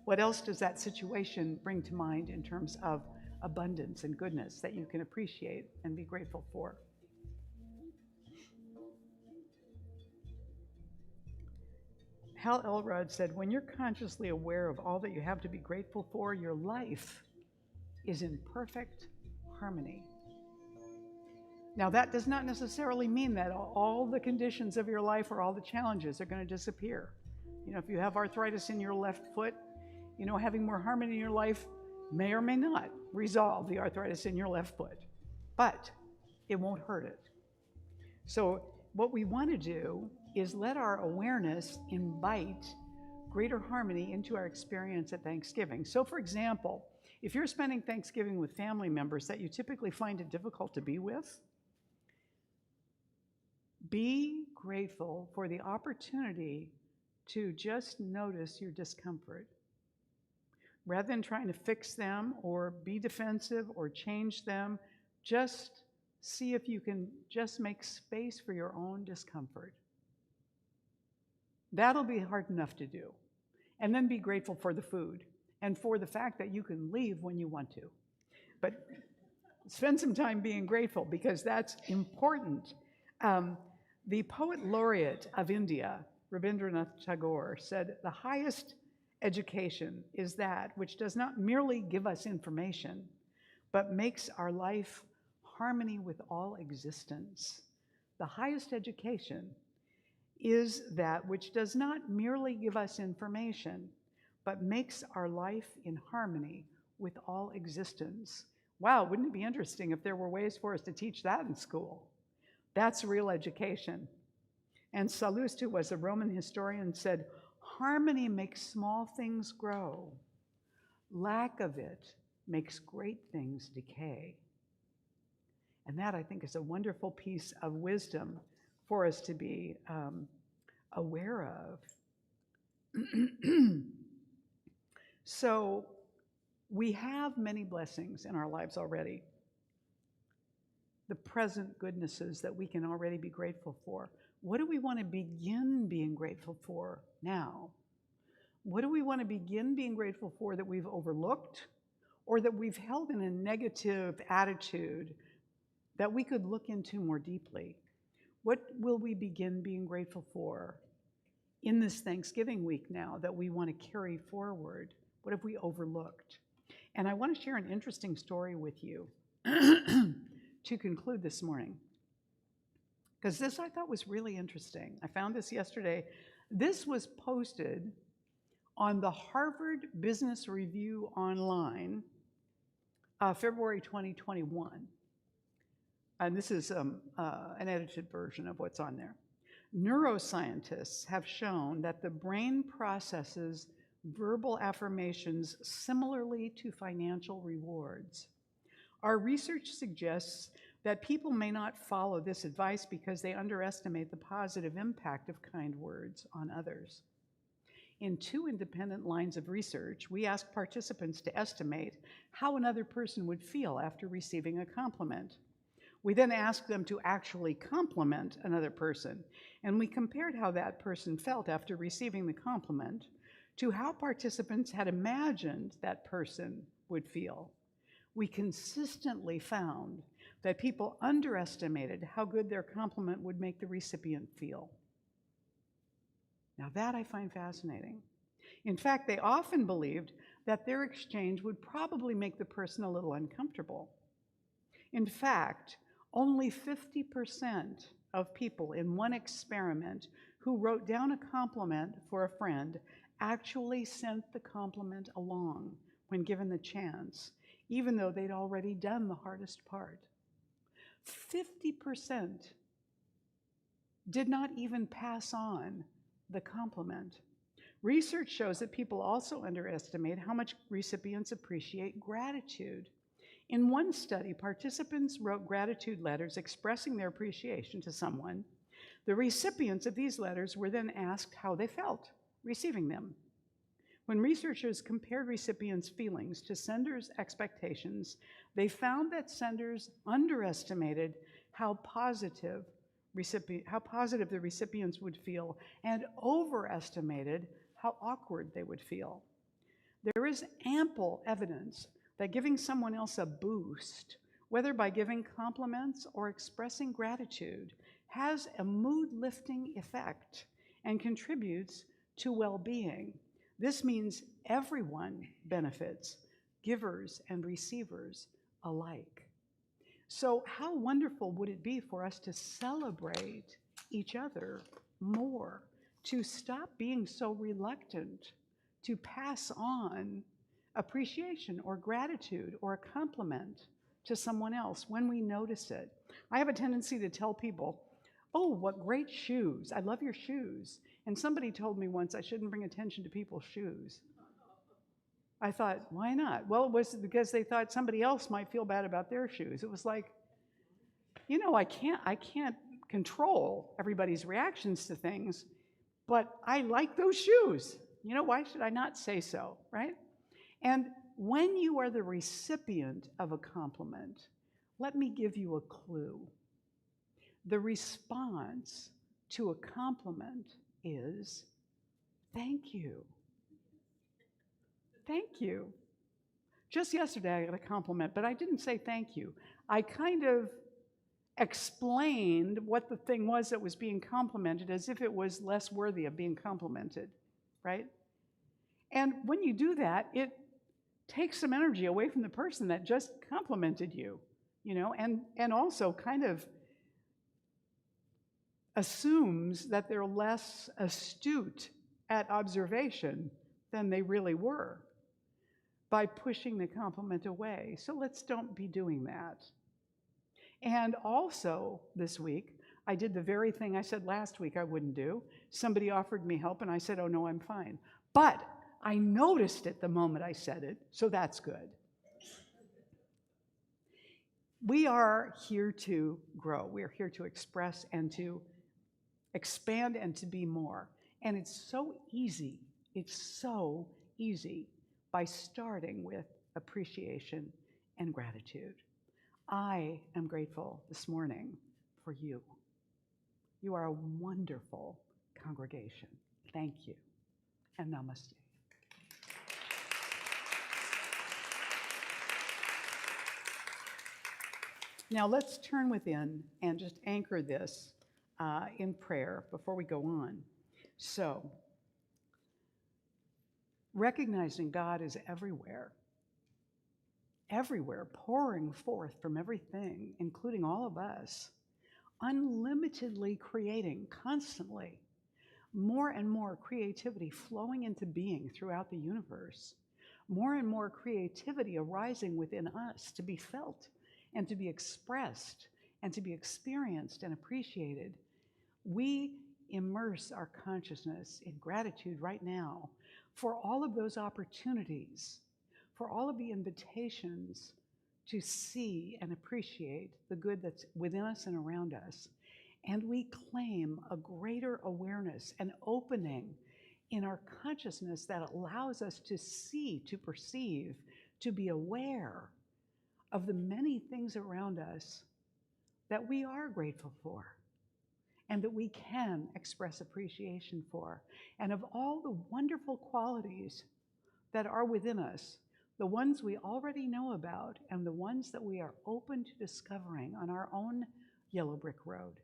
What else does that situation bring to mind in terms of abundance and goodness that you can appreciate and be grateful for? Hal Elrod said, when you're consciously aware of all that you have to be grateful for, your life is in perfect harmony. Now, that does not necessarily mean that all the conditions of your life or all the challenges are going to disappear. You know, if you have arthritis in your left foot, you know, having more harmony in your life may or may not resolve the arthritis in your left foot, but it won't hurt it. So what we want to do is let our awareness invite greater harmony into our experience at Thanksgiving. So for example, if you're spending Thanksgiving with family members that you typically find it difficult to be with, be grateful for the opportunity to just notice your discomfort. Rather than trying to fix them or be defensive or change them, just see if you can just make space for your own discomfort. That'll be hard enough to do. And then be grateful for the food and for the fact that you can leave when you want to. But spend some time being grateful because that's important. The poet laureate of India, Rabindranath Tagore, said, the highest education is that which does not merely give us information, but makes our life harmony with all existence. The highest education is that which does not merely give us information, but makes our life in harmony with all existence. Wow, wouldn't it be interesting if there were ways for us to teach that in school? That's real education. And Sallust, who was a Roman historian, said, "Harmony makes small things grow. Lack of it makes great things decay." And that, I think, is a wonderful piece of wisdom for us to be aware of. So we have many blessings in our lives already. The present goodnesses that we can already be grateful for. What do we want to begin being grateful for now? What do we want to begin being grateful for that we've overlooked or that we've held in a negative attitude that we could look into more deeply? What will we begin being grateful for in this Thanksgiving week now that we want to carry forward? What have we overlooked? And I want to share an interesting story with you to conclude this morning, because this I thought was really interesting. I found this yesterday. This was posted on the Harvard Business Review online, February 2021. And this is an edited version of what's on there. Neuroscientists have shown that the brain processes verbal affirmations similarly to financial rewards. Our research suggests that people may not follow this advice because they underestimate the positive impact of kind words on others. In 2 independent lines of research, we asked participants to estimate how another person would feel after receiving a compliment. We then asked them to actually compliment another person, and we compared how that person felt after receiving the compliment to how participants had imagined that person would feel. We consistently found that people underestimated how good their compliment would make the recipient feel. Now that I find fascinating. In fact, they often believed that their exchange would probably make the person a little uncomfortable. In fact, only 50% of people in one experiment who wrote down a compliment for a friend actually sent the compliment along when given the chance, even though they'd already done the hardest part. 50% did not even pass on the compliment. Research shows that people also underestimate how much recipients appreciate gratitude. In one study, participants wrote gratitude letters expressing their appreciation to someone. The recipients of these letters were then asked how they felt receiving them. When researchers compared recipients' feelings to senders' expectations, they found that senders underestimated how positive the recipients would feel and overestimated how awkward they would feel. There is ample evidence that giving someone else a boost, whether by giving compliments or expressing gratitude, has a mood-lifting effect and contributes to well-being. This means everyone benefits, givers and receivers alike. So how wonderful would it be for us to celebrate each other more, to stop being so reluctant to pass on appreciation or gratitude or a compliment to someone else when we notice it. I have a tendency to tell people, "Oh, what great shoes. I love your shoes." And somebody told me once I shouldn't bring attention to people's shoes. I thought, why not? Well, it was because they thought somebody else might feel bad about their shoes. It was like, you know, I can't control everybody's reactions to things, but I like those shoes. You know, why should I not say so, right? And when you are the recipient of a compliment, let me give you a clue. The response to a compliment is, thank you. Thank you. Just yesterday I got a compliment, but I didn't say thank you. I kind of explained what the thing was that was being complimented as if it was less worthy of being complimented, right? And when you do that, it takes some energy away from the person that just complimented you, you know, and also kind of assumes that they're less astute at observation than they really were by pushing the compliment away. So let's don't be doing that. And also this week, I did the very thing I said last week I wouldn't do. Somebody offered me help and I said, oh no, I'm fine. But I noticed it the moment I said it, so that's good. We are here to grow. We are here to express and to expand and to be more. And it's so easy by starting with appreciation and gratitude. I am grateful this morning for you. You are a wonderful congregation. Thank you, and namaste. Now let's turn within and just anchor this in prayer before we go on. So, recognizing God is everywhere, pouring forth from everything, including all of us, unlimitedly creating constantly, more and more creativity flowing into being throughout the universe, more and more creativity arising within us to be felt and to be expressed and to be experienced and appreciated. We immerse our consciousness in gratitude right now for all of those opportunities, for all of the invitations to see and appreciate the good that's within us and around us. And we claim a greater awareness and opening in our consciousness that allows us to see, to perceive, to be aware of the many things around us that we are grateful for and that we can express appreciation for, and of all the wonderful qualities that are within us, the ones we already know about and the ones that we are open to discovering on our own yellow brick road.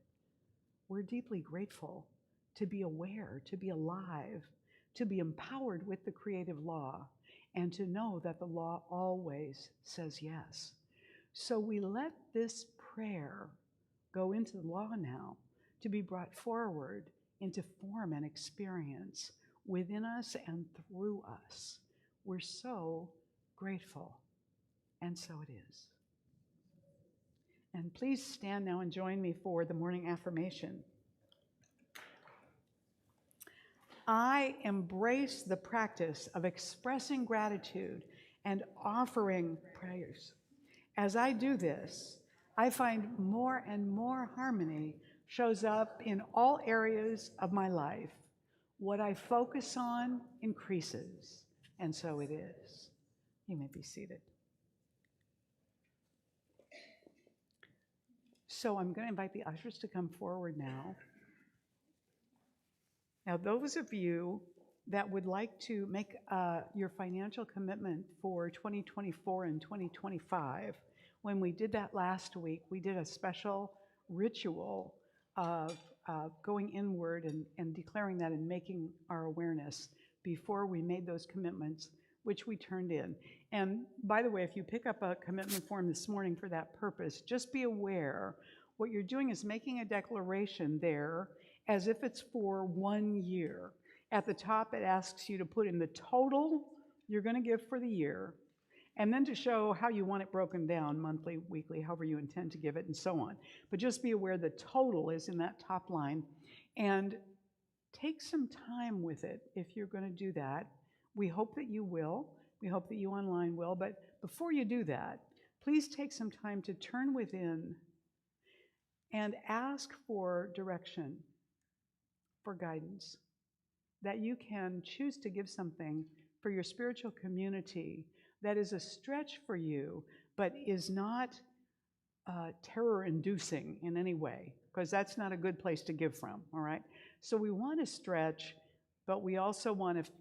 We're deeply grateful to be aware, to be alive, to be empowered with the creative law, and to know that the law always says yes. So we let this prayer go into the law now, to be brought forward into form and experience within us and through us. We're so grateful, and so it is. And please stand now and join me for the morning affirmation. I embrace the practice of expressing gratitude and offering prayers. As I do this, I find more and more harmony shows up in all areas of my life. What I focus on increases, and so it is. You may be seated. So I'm going to invite the ushers to come forward now. Now, those of you that would like to make your financial commitment for 2024 and 2025, when we did that last week, we did a special ritual of going inward and declaring that and making our awareness before we made those commitments, which we turned in. And by the way, if you pick up a commitment form this morning for that purpose, just be aware what you're doing is making a declaration there as if it's for 1 year. At the top, it asks you to put in the total you're going to give for the year, and then to show how you want it broken down, monthly, weekly, however you intend to give it, and so on. But just be aware the total is in that top line, and take some time with it if you're going to do that. We hope that you will. We hope that you online will. But before you do that, please take some time to turn within and ask for direction, for guidance, that you can choose to give something for your spiritual community that is a stretch for you, but is not terror-inducing in any way, because that's not a good place to give from, all right? So we want to stretch, but we also want to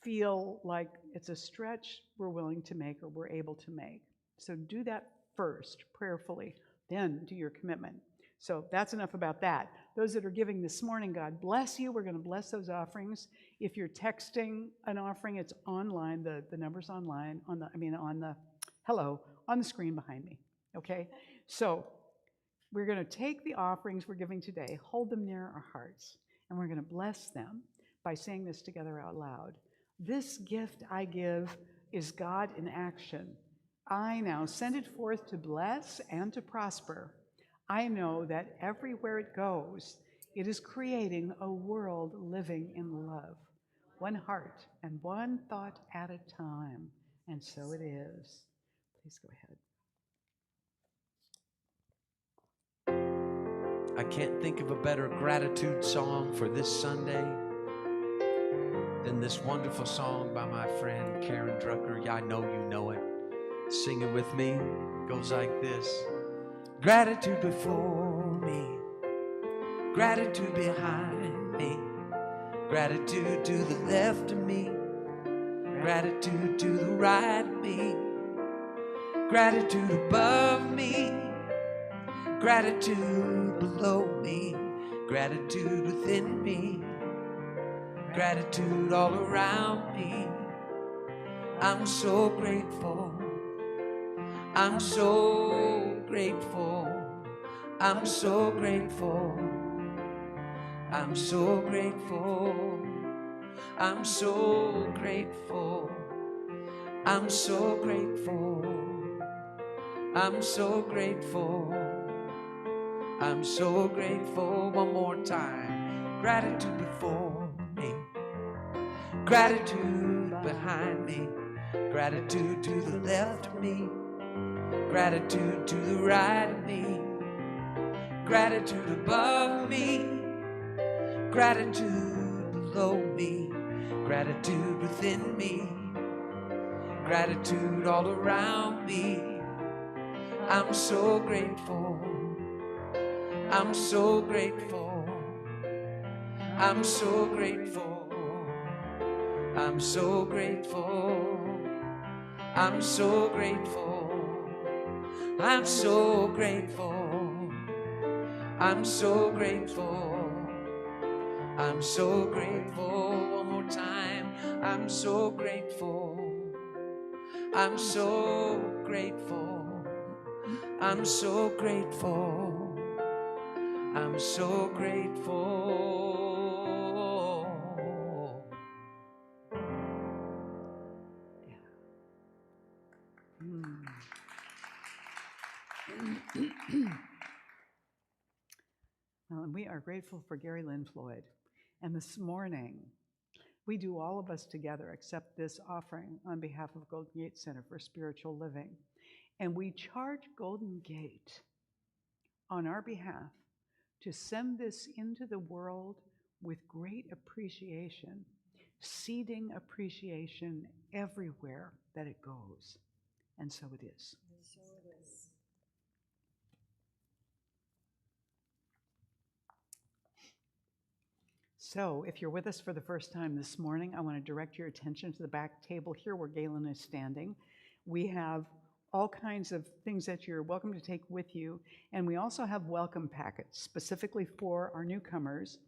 feel like it's a stretch we're willing to make or we're able to make. So do that first, prayerfully, then do your commitment. So that's enough about that. Those that are giving this morning, God bless you. We're going to bless those offerings. If you're texting an offering, it's online. The number's online on the screen behind me. Okay? So We're going to take the offerings we're giving today, hold them near our hearts, and we're going to bless them by saying this together out loud. This gift I give is God in action. I now send it forth to bless and to prosper. I know that everywhere it goes, it is creating a world living in love, one heart and one thought at a time. And so it is. Please go ahead. I can't think of a better gratitude song for this Sunday than this wonderful song by my friend Karen Drucker. Yeah, I know you know it. Sing it with me. It goes like this. Gratitude before me, gratitude behind me, gratitude to the left of me, gratitude to the right of me, gratitude above me, gratitude below me, gratitude within me, gratitude all around me. I'm so grateful. I'm so grateful. I'm so grateful. I'm so grateful. I'm so grateful. I'm so grateful. I'm so grateful. I'm so grateful. One more time. Gratitude before me, gratitude behind me, gratitude to the left of me, gratitude to the right of me, gratitude above me, gratitude below me, gratitude within me, gratitude all around me. I'm so grateful. I'm so grateful. I'm so grateful. I'm so grateful. I'm so grateful. I'm so grateful. I'm so grateful. I'm so grateful. One more time. I'm so grateful. I'm so grateful. I'm so grateful. I'm so grateful. Well, and we are grateful for Gary Lynn Floyd. And this morning, we do all of us together accept this offering on behalf of Golden Gate Center for Spiritual Living. And we charge Golden Gate on our behalf to send this into the world with great appreciation, seeding appreciation everywhere that it goes. And so it is. So if you're with us for the first time this morning, I want to direct your attention to the back table here where Galen is standing. We have all kinds of things that you're welcome to take with you, and we also have welcome packets specifically for our newcomers.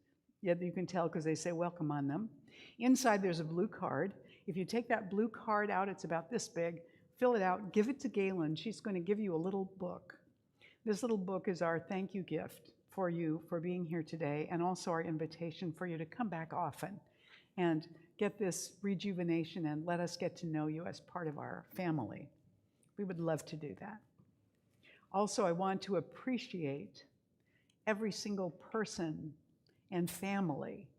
Yeah, you can tell because they say welcome on them. Inside there's a blue card. If you take that blue card out, it's about this big, fill it out, give it to Galen. She's going to give you a little book. This little book is our thank you gift for you for being here today, and also our invitation for you to come back often and get this rejuvenation and let us get to know you as part of our family. We would love to do that. Also, I want to appreciate every single person and family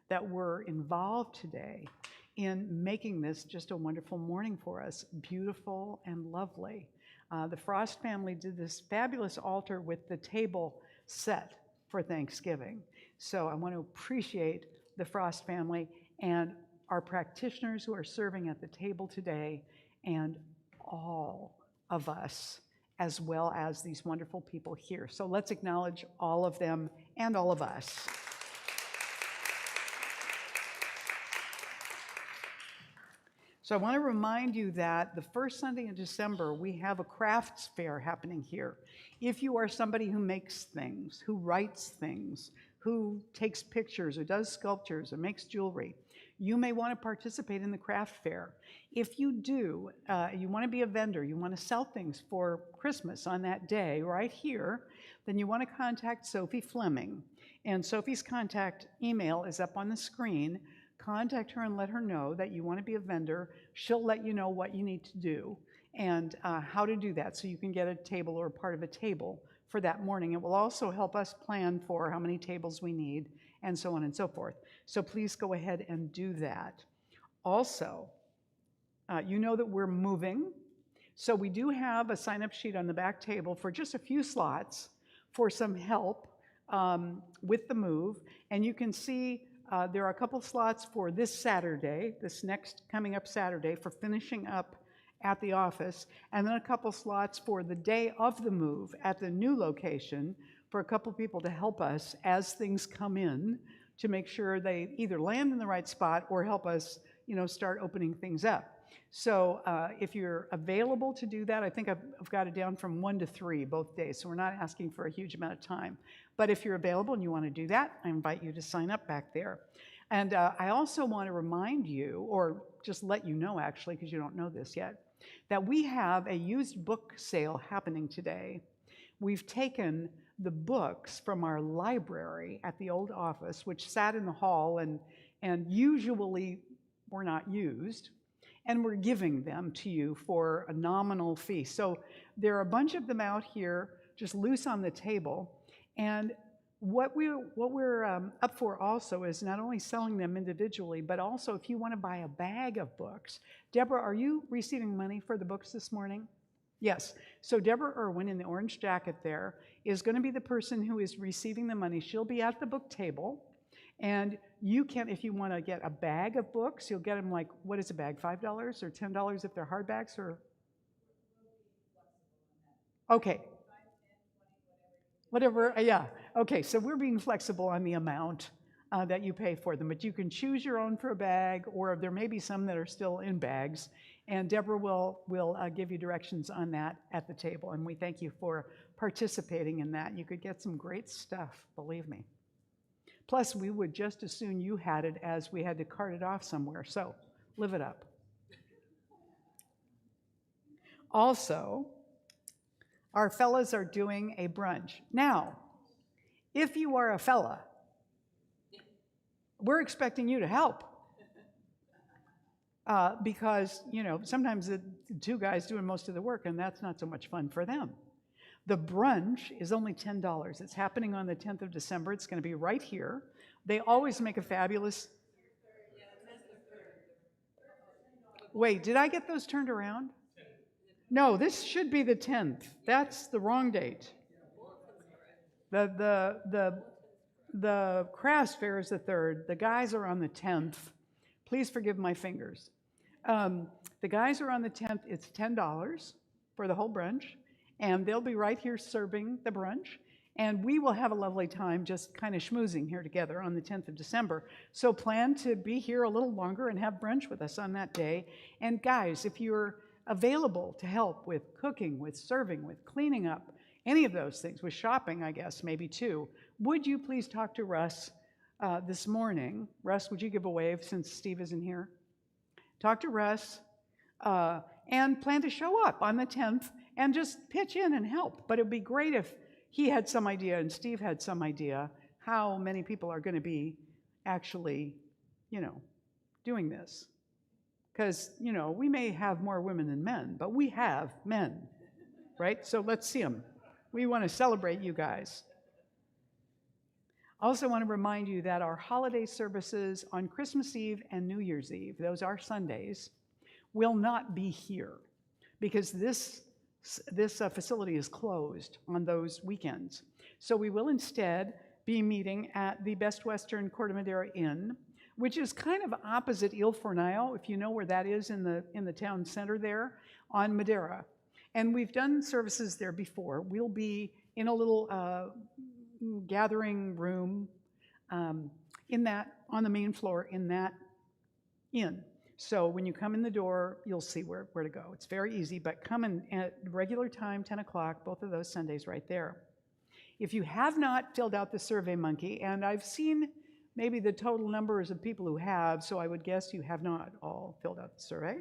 that were involved today in making this just a wonderful morning for us, beautiful and lovely. The Frost family did this fabulous altar with the table set for Thanksgiving. So I want to appreciate the Frost family and our practitioners who are serving at the table today, and all of us, as well as these wonderful people here. So let's acknowledge all of them and all of us. So I want to remind you that the first Sunday in December, we have a crafts fair happening here. If you are somebody who makes things, who writes things, who takes pictures or does sculptures or makes jewelry, you may want to participate in the craft fair. If you do, you want to be a vendor, you want to sell things for Christmas on that day right here, then you want to contact Sophie Fleming. And Sophie's contact email is up on the screen. Contact her and let her know that you want to be a vendor. She'll let you know what you need to do and how to do that so you can get a table or part of a table for that morning. It will also help us plan for how many tables we need and so on and so forth. So please go ahead and do that. Also, you know that we're moving. So we do have a sign-up sheet on the back table for just a few slots for some help with the move. And you can see there are a couple slots for this Saturday, this next coming up Saturday, for finishing up at the office, and then a couple slots for the day of the move at the new location for a couple people to help us as things come in to make sure they either land in the right spot or help us, start opening things up. So if you're available to do that, I think I've got it down from 1 to 3 both days, so we're not asking for a huge amount of time. But if you're available and you want to do that, I invite you to sign up back there. And I also want to remind you, or just let you know actually, because you don't know this yet, that we have a used book sale happening today. We've taken the books from our library at the old office, which sat in the hall and usually were not used, and we're giving them to you for a nominal fee. So there are a bunch of them out here just loose on the table, and what we're up for also is not only selling them individually, but also if you want to buy a bag of books. Deborah, are you receiving money for the books this morning? Yes. So Deborah Irwin in the orange jacket there is going to be the person who is receiving the money. She'll be at the book table, and you can, if you want to get a bag of books, you'll get them like, what is a bag, $5 or $10 if they're hardbacks, or? Okay. Whatever, yeah. Okay, so we're being flexible on the amount that you pay for them, but you can choose your own for a bag, or there may be some that are still in bags, and Deborah will give you directions on that at the table, and we thank you for participating in that. You could get some great stuff, believe me. Plus, we would just as soon you had it as we had to cart it off somewhere, so live it up. Also, our fellas are doing a brunch. Now, if you are a fella, we're expecting you to help. Because, sometimes the two guys doing most of the work, and that's not so much fun for them. The brunch is only $10. It's happening on the 10th of December. It's going to be right here. They always make a fabulous... Wait, did I get those turned around? No, this should be the 10th. That's the wrong date. The crafts fair is the 3rd. The guys are on the 10th. Please forgive my fingers. The guys are on the 10th. It's $10 for the whole brunch, and they'll be right here serving the brunch, and we will have a lovely time just kind of schmoozing here together on the 10th of December. So plan to be here a little longer and have brunch with us on that day. And guys, if you're available to help with cooking, with serving, with cleaning up, any of those things, with shopping, I guess, maybe too, would you please talk to Russ this morning? Russ, would you give a wave since Steve isn't here? Talk to Russ and plan to show up on the 10th and just pitch in and help. But it would be great if he had some idea and Steve had some idea how many people are going to be actually, doing this. Because, we may have more women than men, but we have men, right? So let's see them. We want to celebrate you guys. I also want to remind you that our holiday services on Christmas Eve and New Year's Eve, those are Sundays, will not be here because this facility is closed on those weekends. So we will instead be meeting at the Best Western Corte Madera Inn, which is kind of opposite Il Fornaio, if you know where that is in the town center there, on Madera. And we've done services there before. We'll be in a little gathering room on the main floor in that inn. So when you come in the door, you'll see where to go. It's very easy, but come in at regular time, 10 o'clock, both of those Sundays right there. If you have not filled out the Survey Monkey, and I've seen maybe the total numbers of people who have, so I would guess you have not all filled out the survey.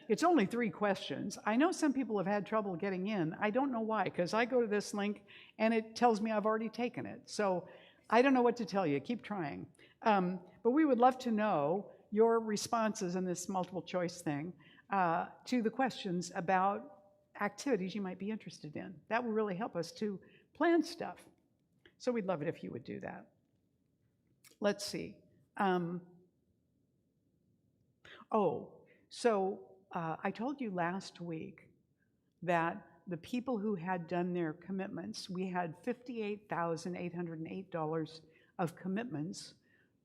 It's only 3 questions. I know some people have had trouble getting in. I don't know why, because I go to this link and it tells me I've already taken it. So I don't know what to tell you. Keep trying. But we would love to know your responses in this multiple choice thing to the questions about activities you might be interested in. That will really help us to plan stuff. So we'd love it if you would do that. Let's see. I told you last week that the people who had done their commitments, we had $58,808 of commitments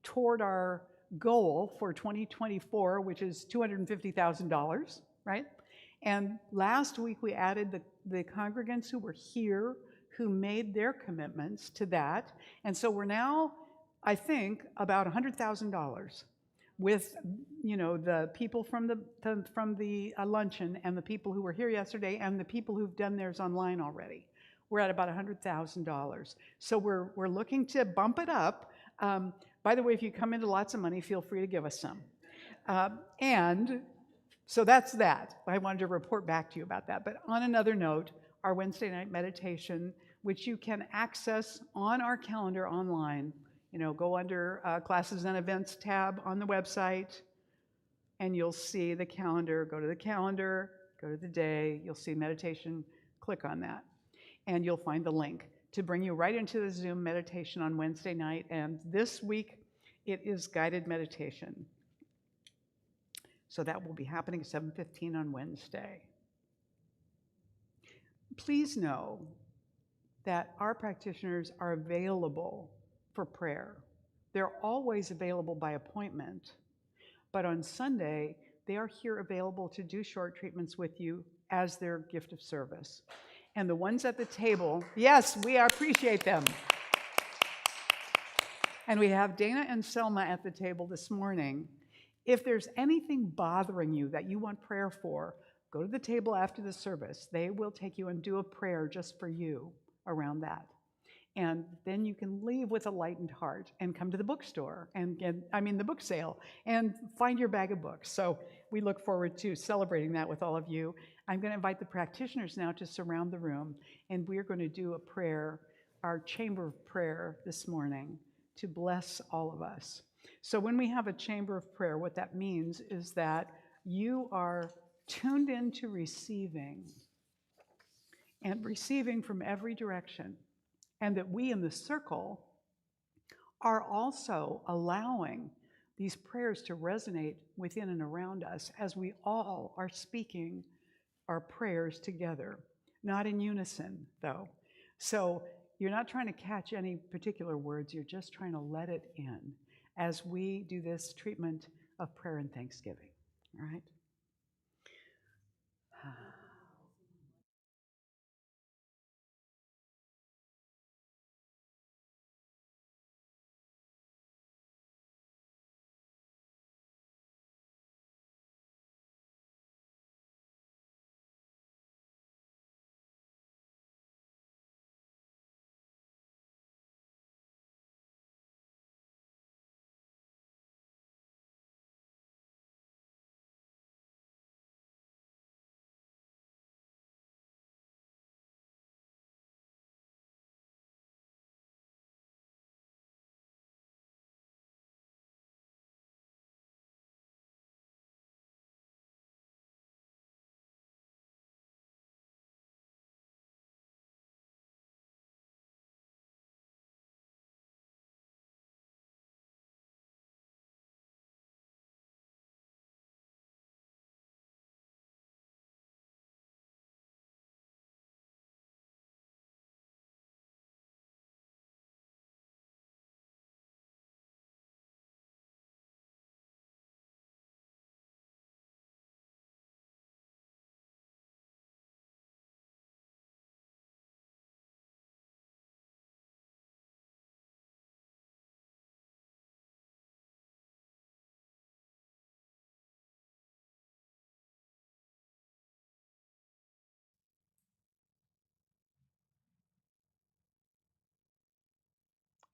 toward our goal for 2024, which is $250,000, right? And last week we added the congregants who were here who made their commitments to that. And so we're now, I think, about $100,000 with, you know, the people from the luncheon and the people who were here yesterday and the people who've done theirs online already. We're at about $100,000. So we're looking to bump it up. By the way, if you come into lots of money, feel free to give us some. And so that's that. I wanted to report back to you about that. But on another note, our Wednesday night meditation, which you can access on our calendar online. You know, go under Classes and Events tab on the website, and you'll see the calendar. Go to the calendar, go to the day, you'll see meditation, click on that. And you'll find the link to bring you right into the Zoom meditation on Wednesday night. And this week, it is guided meditation. So that will be happening at 7:15 on Wednesday. Please know that our practitioners are available for prayer. They're always available by appointment, but on Sunday, they are here available to do short treatments with you as their gift of service. And the ones at the table, yes, we appreciate them. And we have Dana and Selma at the table this morning. If there's anything bothering you that you want prayer for, go to the table after the service. They will take you and do a prayer just for you around that. And then you can leave with a lightened heart and come to the bookstore the book sale, and find your bag of books. So we look forward to celebrating that with all of you. I'm going to invite the practitioners now to surround the room, and we're going to do a prayer, our chamber of prayer this morning, to bless all of us. So when we have a chamber of prayer, what that means is that you are tuned into receiving, and receiving from every direction. And that we in the circle are also allowing these prayers to resonate within and around us as we all are speaking our prayers together, not in unison though. So you're not trying to catch any particular words, you're just trying to let it in as we do this treatment of prayer and thanksgiving, all right?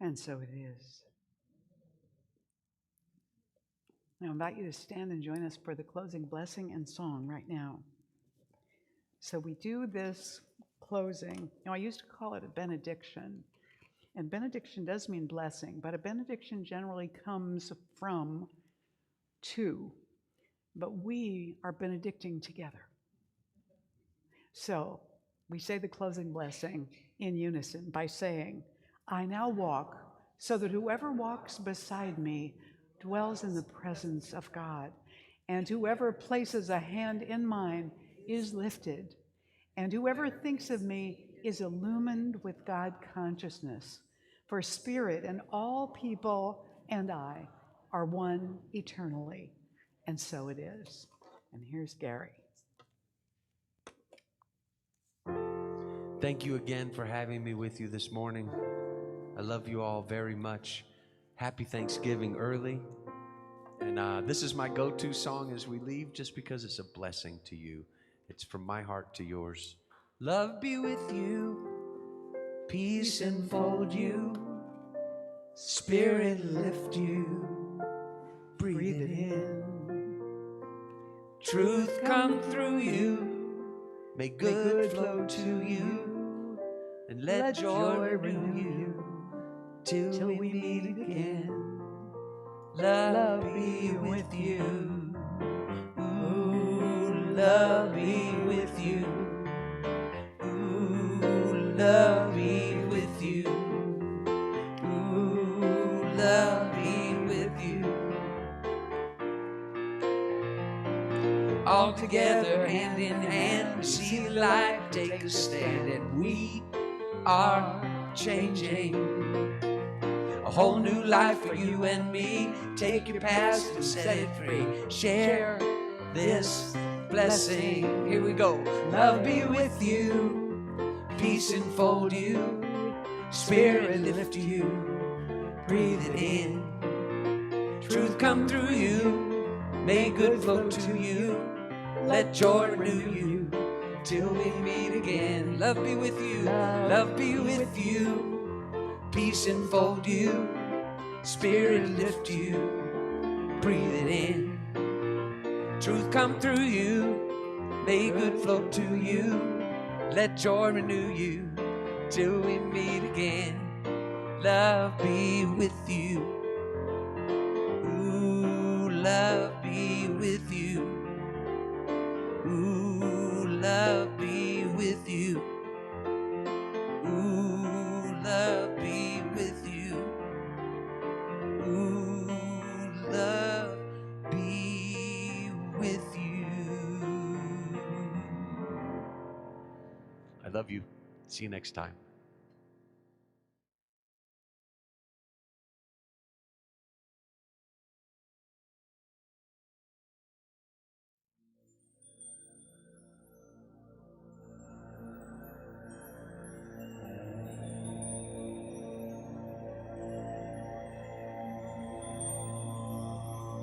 And so it is. I invite you to stand and join us for the closing blessing and song right now. So we do this closing. I used to call it a benediction. And benediction does mean blessing, but a benediction generally comes from two. But we are benedicting together. So we say the closing blessing in unison by saying, I now walk so that whoever walks beside me dwells in the presence of God, and whoever places a hand in mine is lifted, and whoever thinks of me is illumined with God consciousness. For spirit and all people and I are one eternally. And so it is. And here's Gary. Thank you again for having me with you this morning. I love you all very much. Happy Thanksgiving early. And this is my go-to song as we leave, just because it's a blessing to you. It's from my heart to yours. Love be with you, peace enfold you, spirit lift you, breathe it in. Truth come through you, may good flow to you, and let joy renew you till we meet again. Love be with you. Ooh, love be with you. Ooh, love be with you. Ooh, love be with you. All together, hand in hand, we see the light take a stand, and we are changing. A whole new life for you and me. Take your past and set it free. Share this blessing. Here we go. Love be with you. Peace enfold you. Spirit lift you. Breathe it in. Truth come through you. May good flow to you. Let joy renew you till we meet again. Love be with you. Love be with you. Peace enfold you, spirit lift you, breathe it in. Truth come through you, may good flow to you, let joy renew you till we meet again. Love be with you. Ooh, love be with you. Ooh, love be with you. Ooh, love be with you. Ooh, love be with you. I love you. See you next time.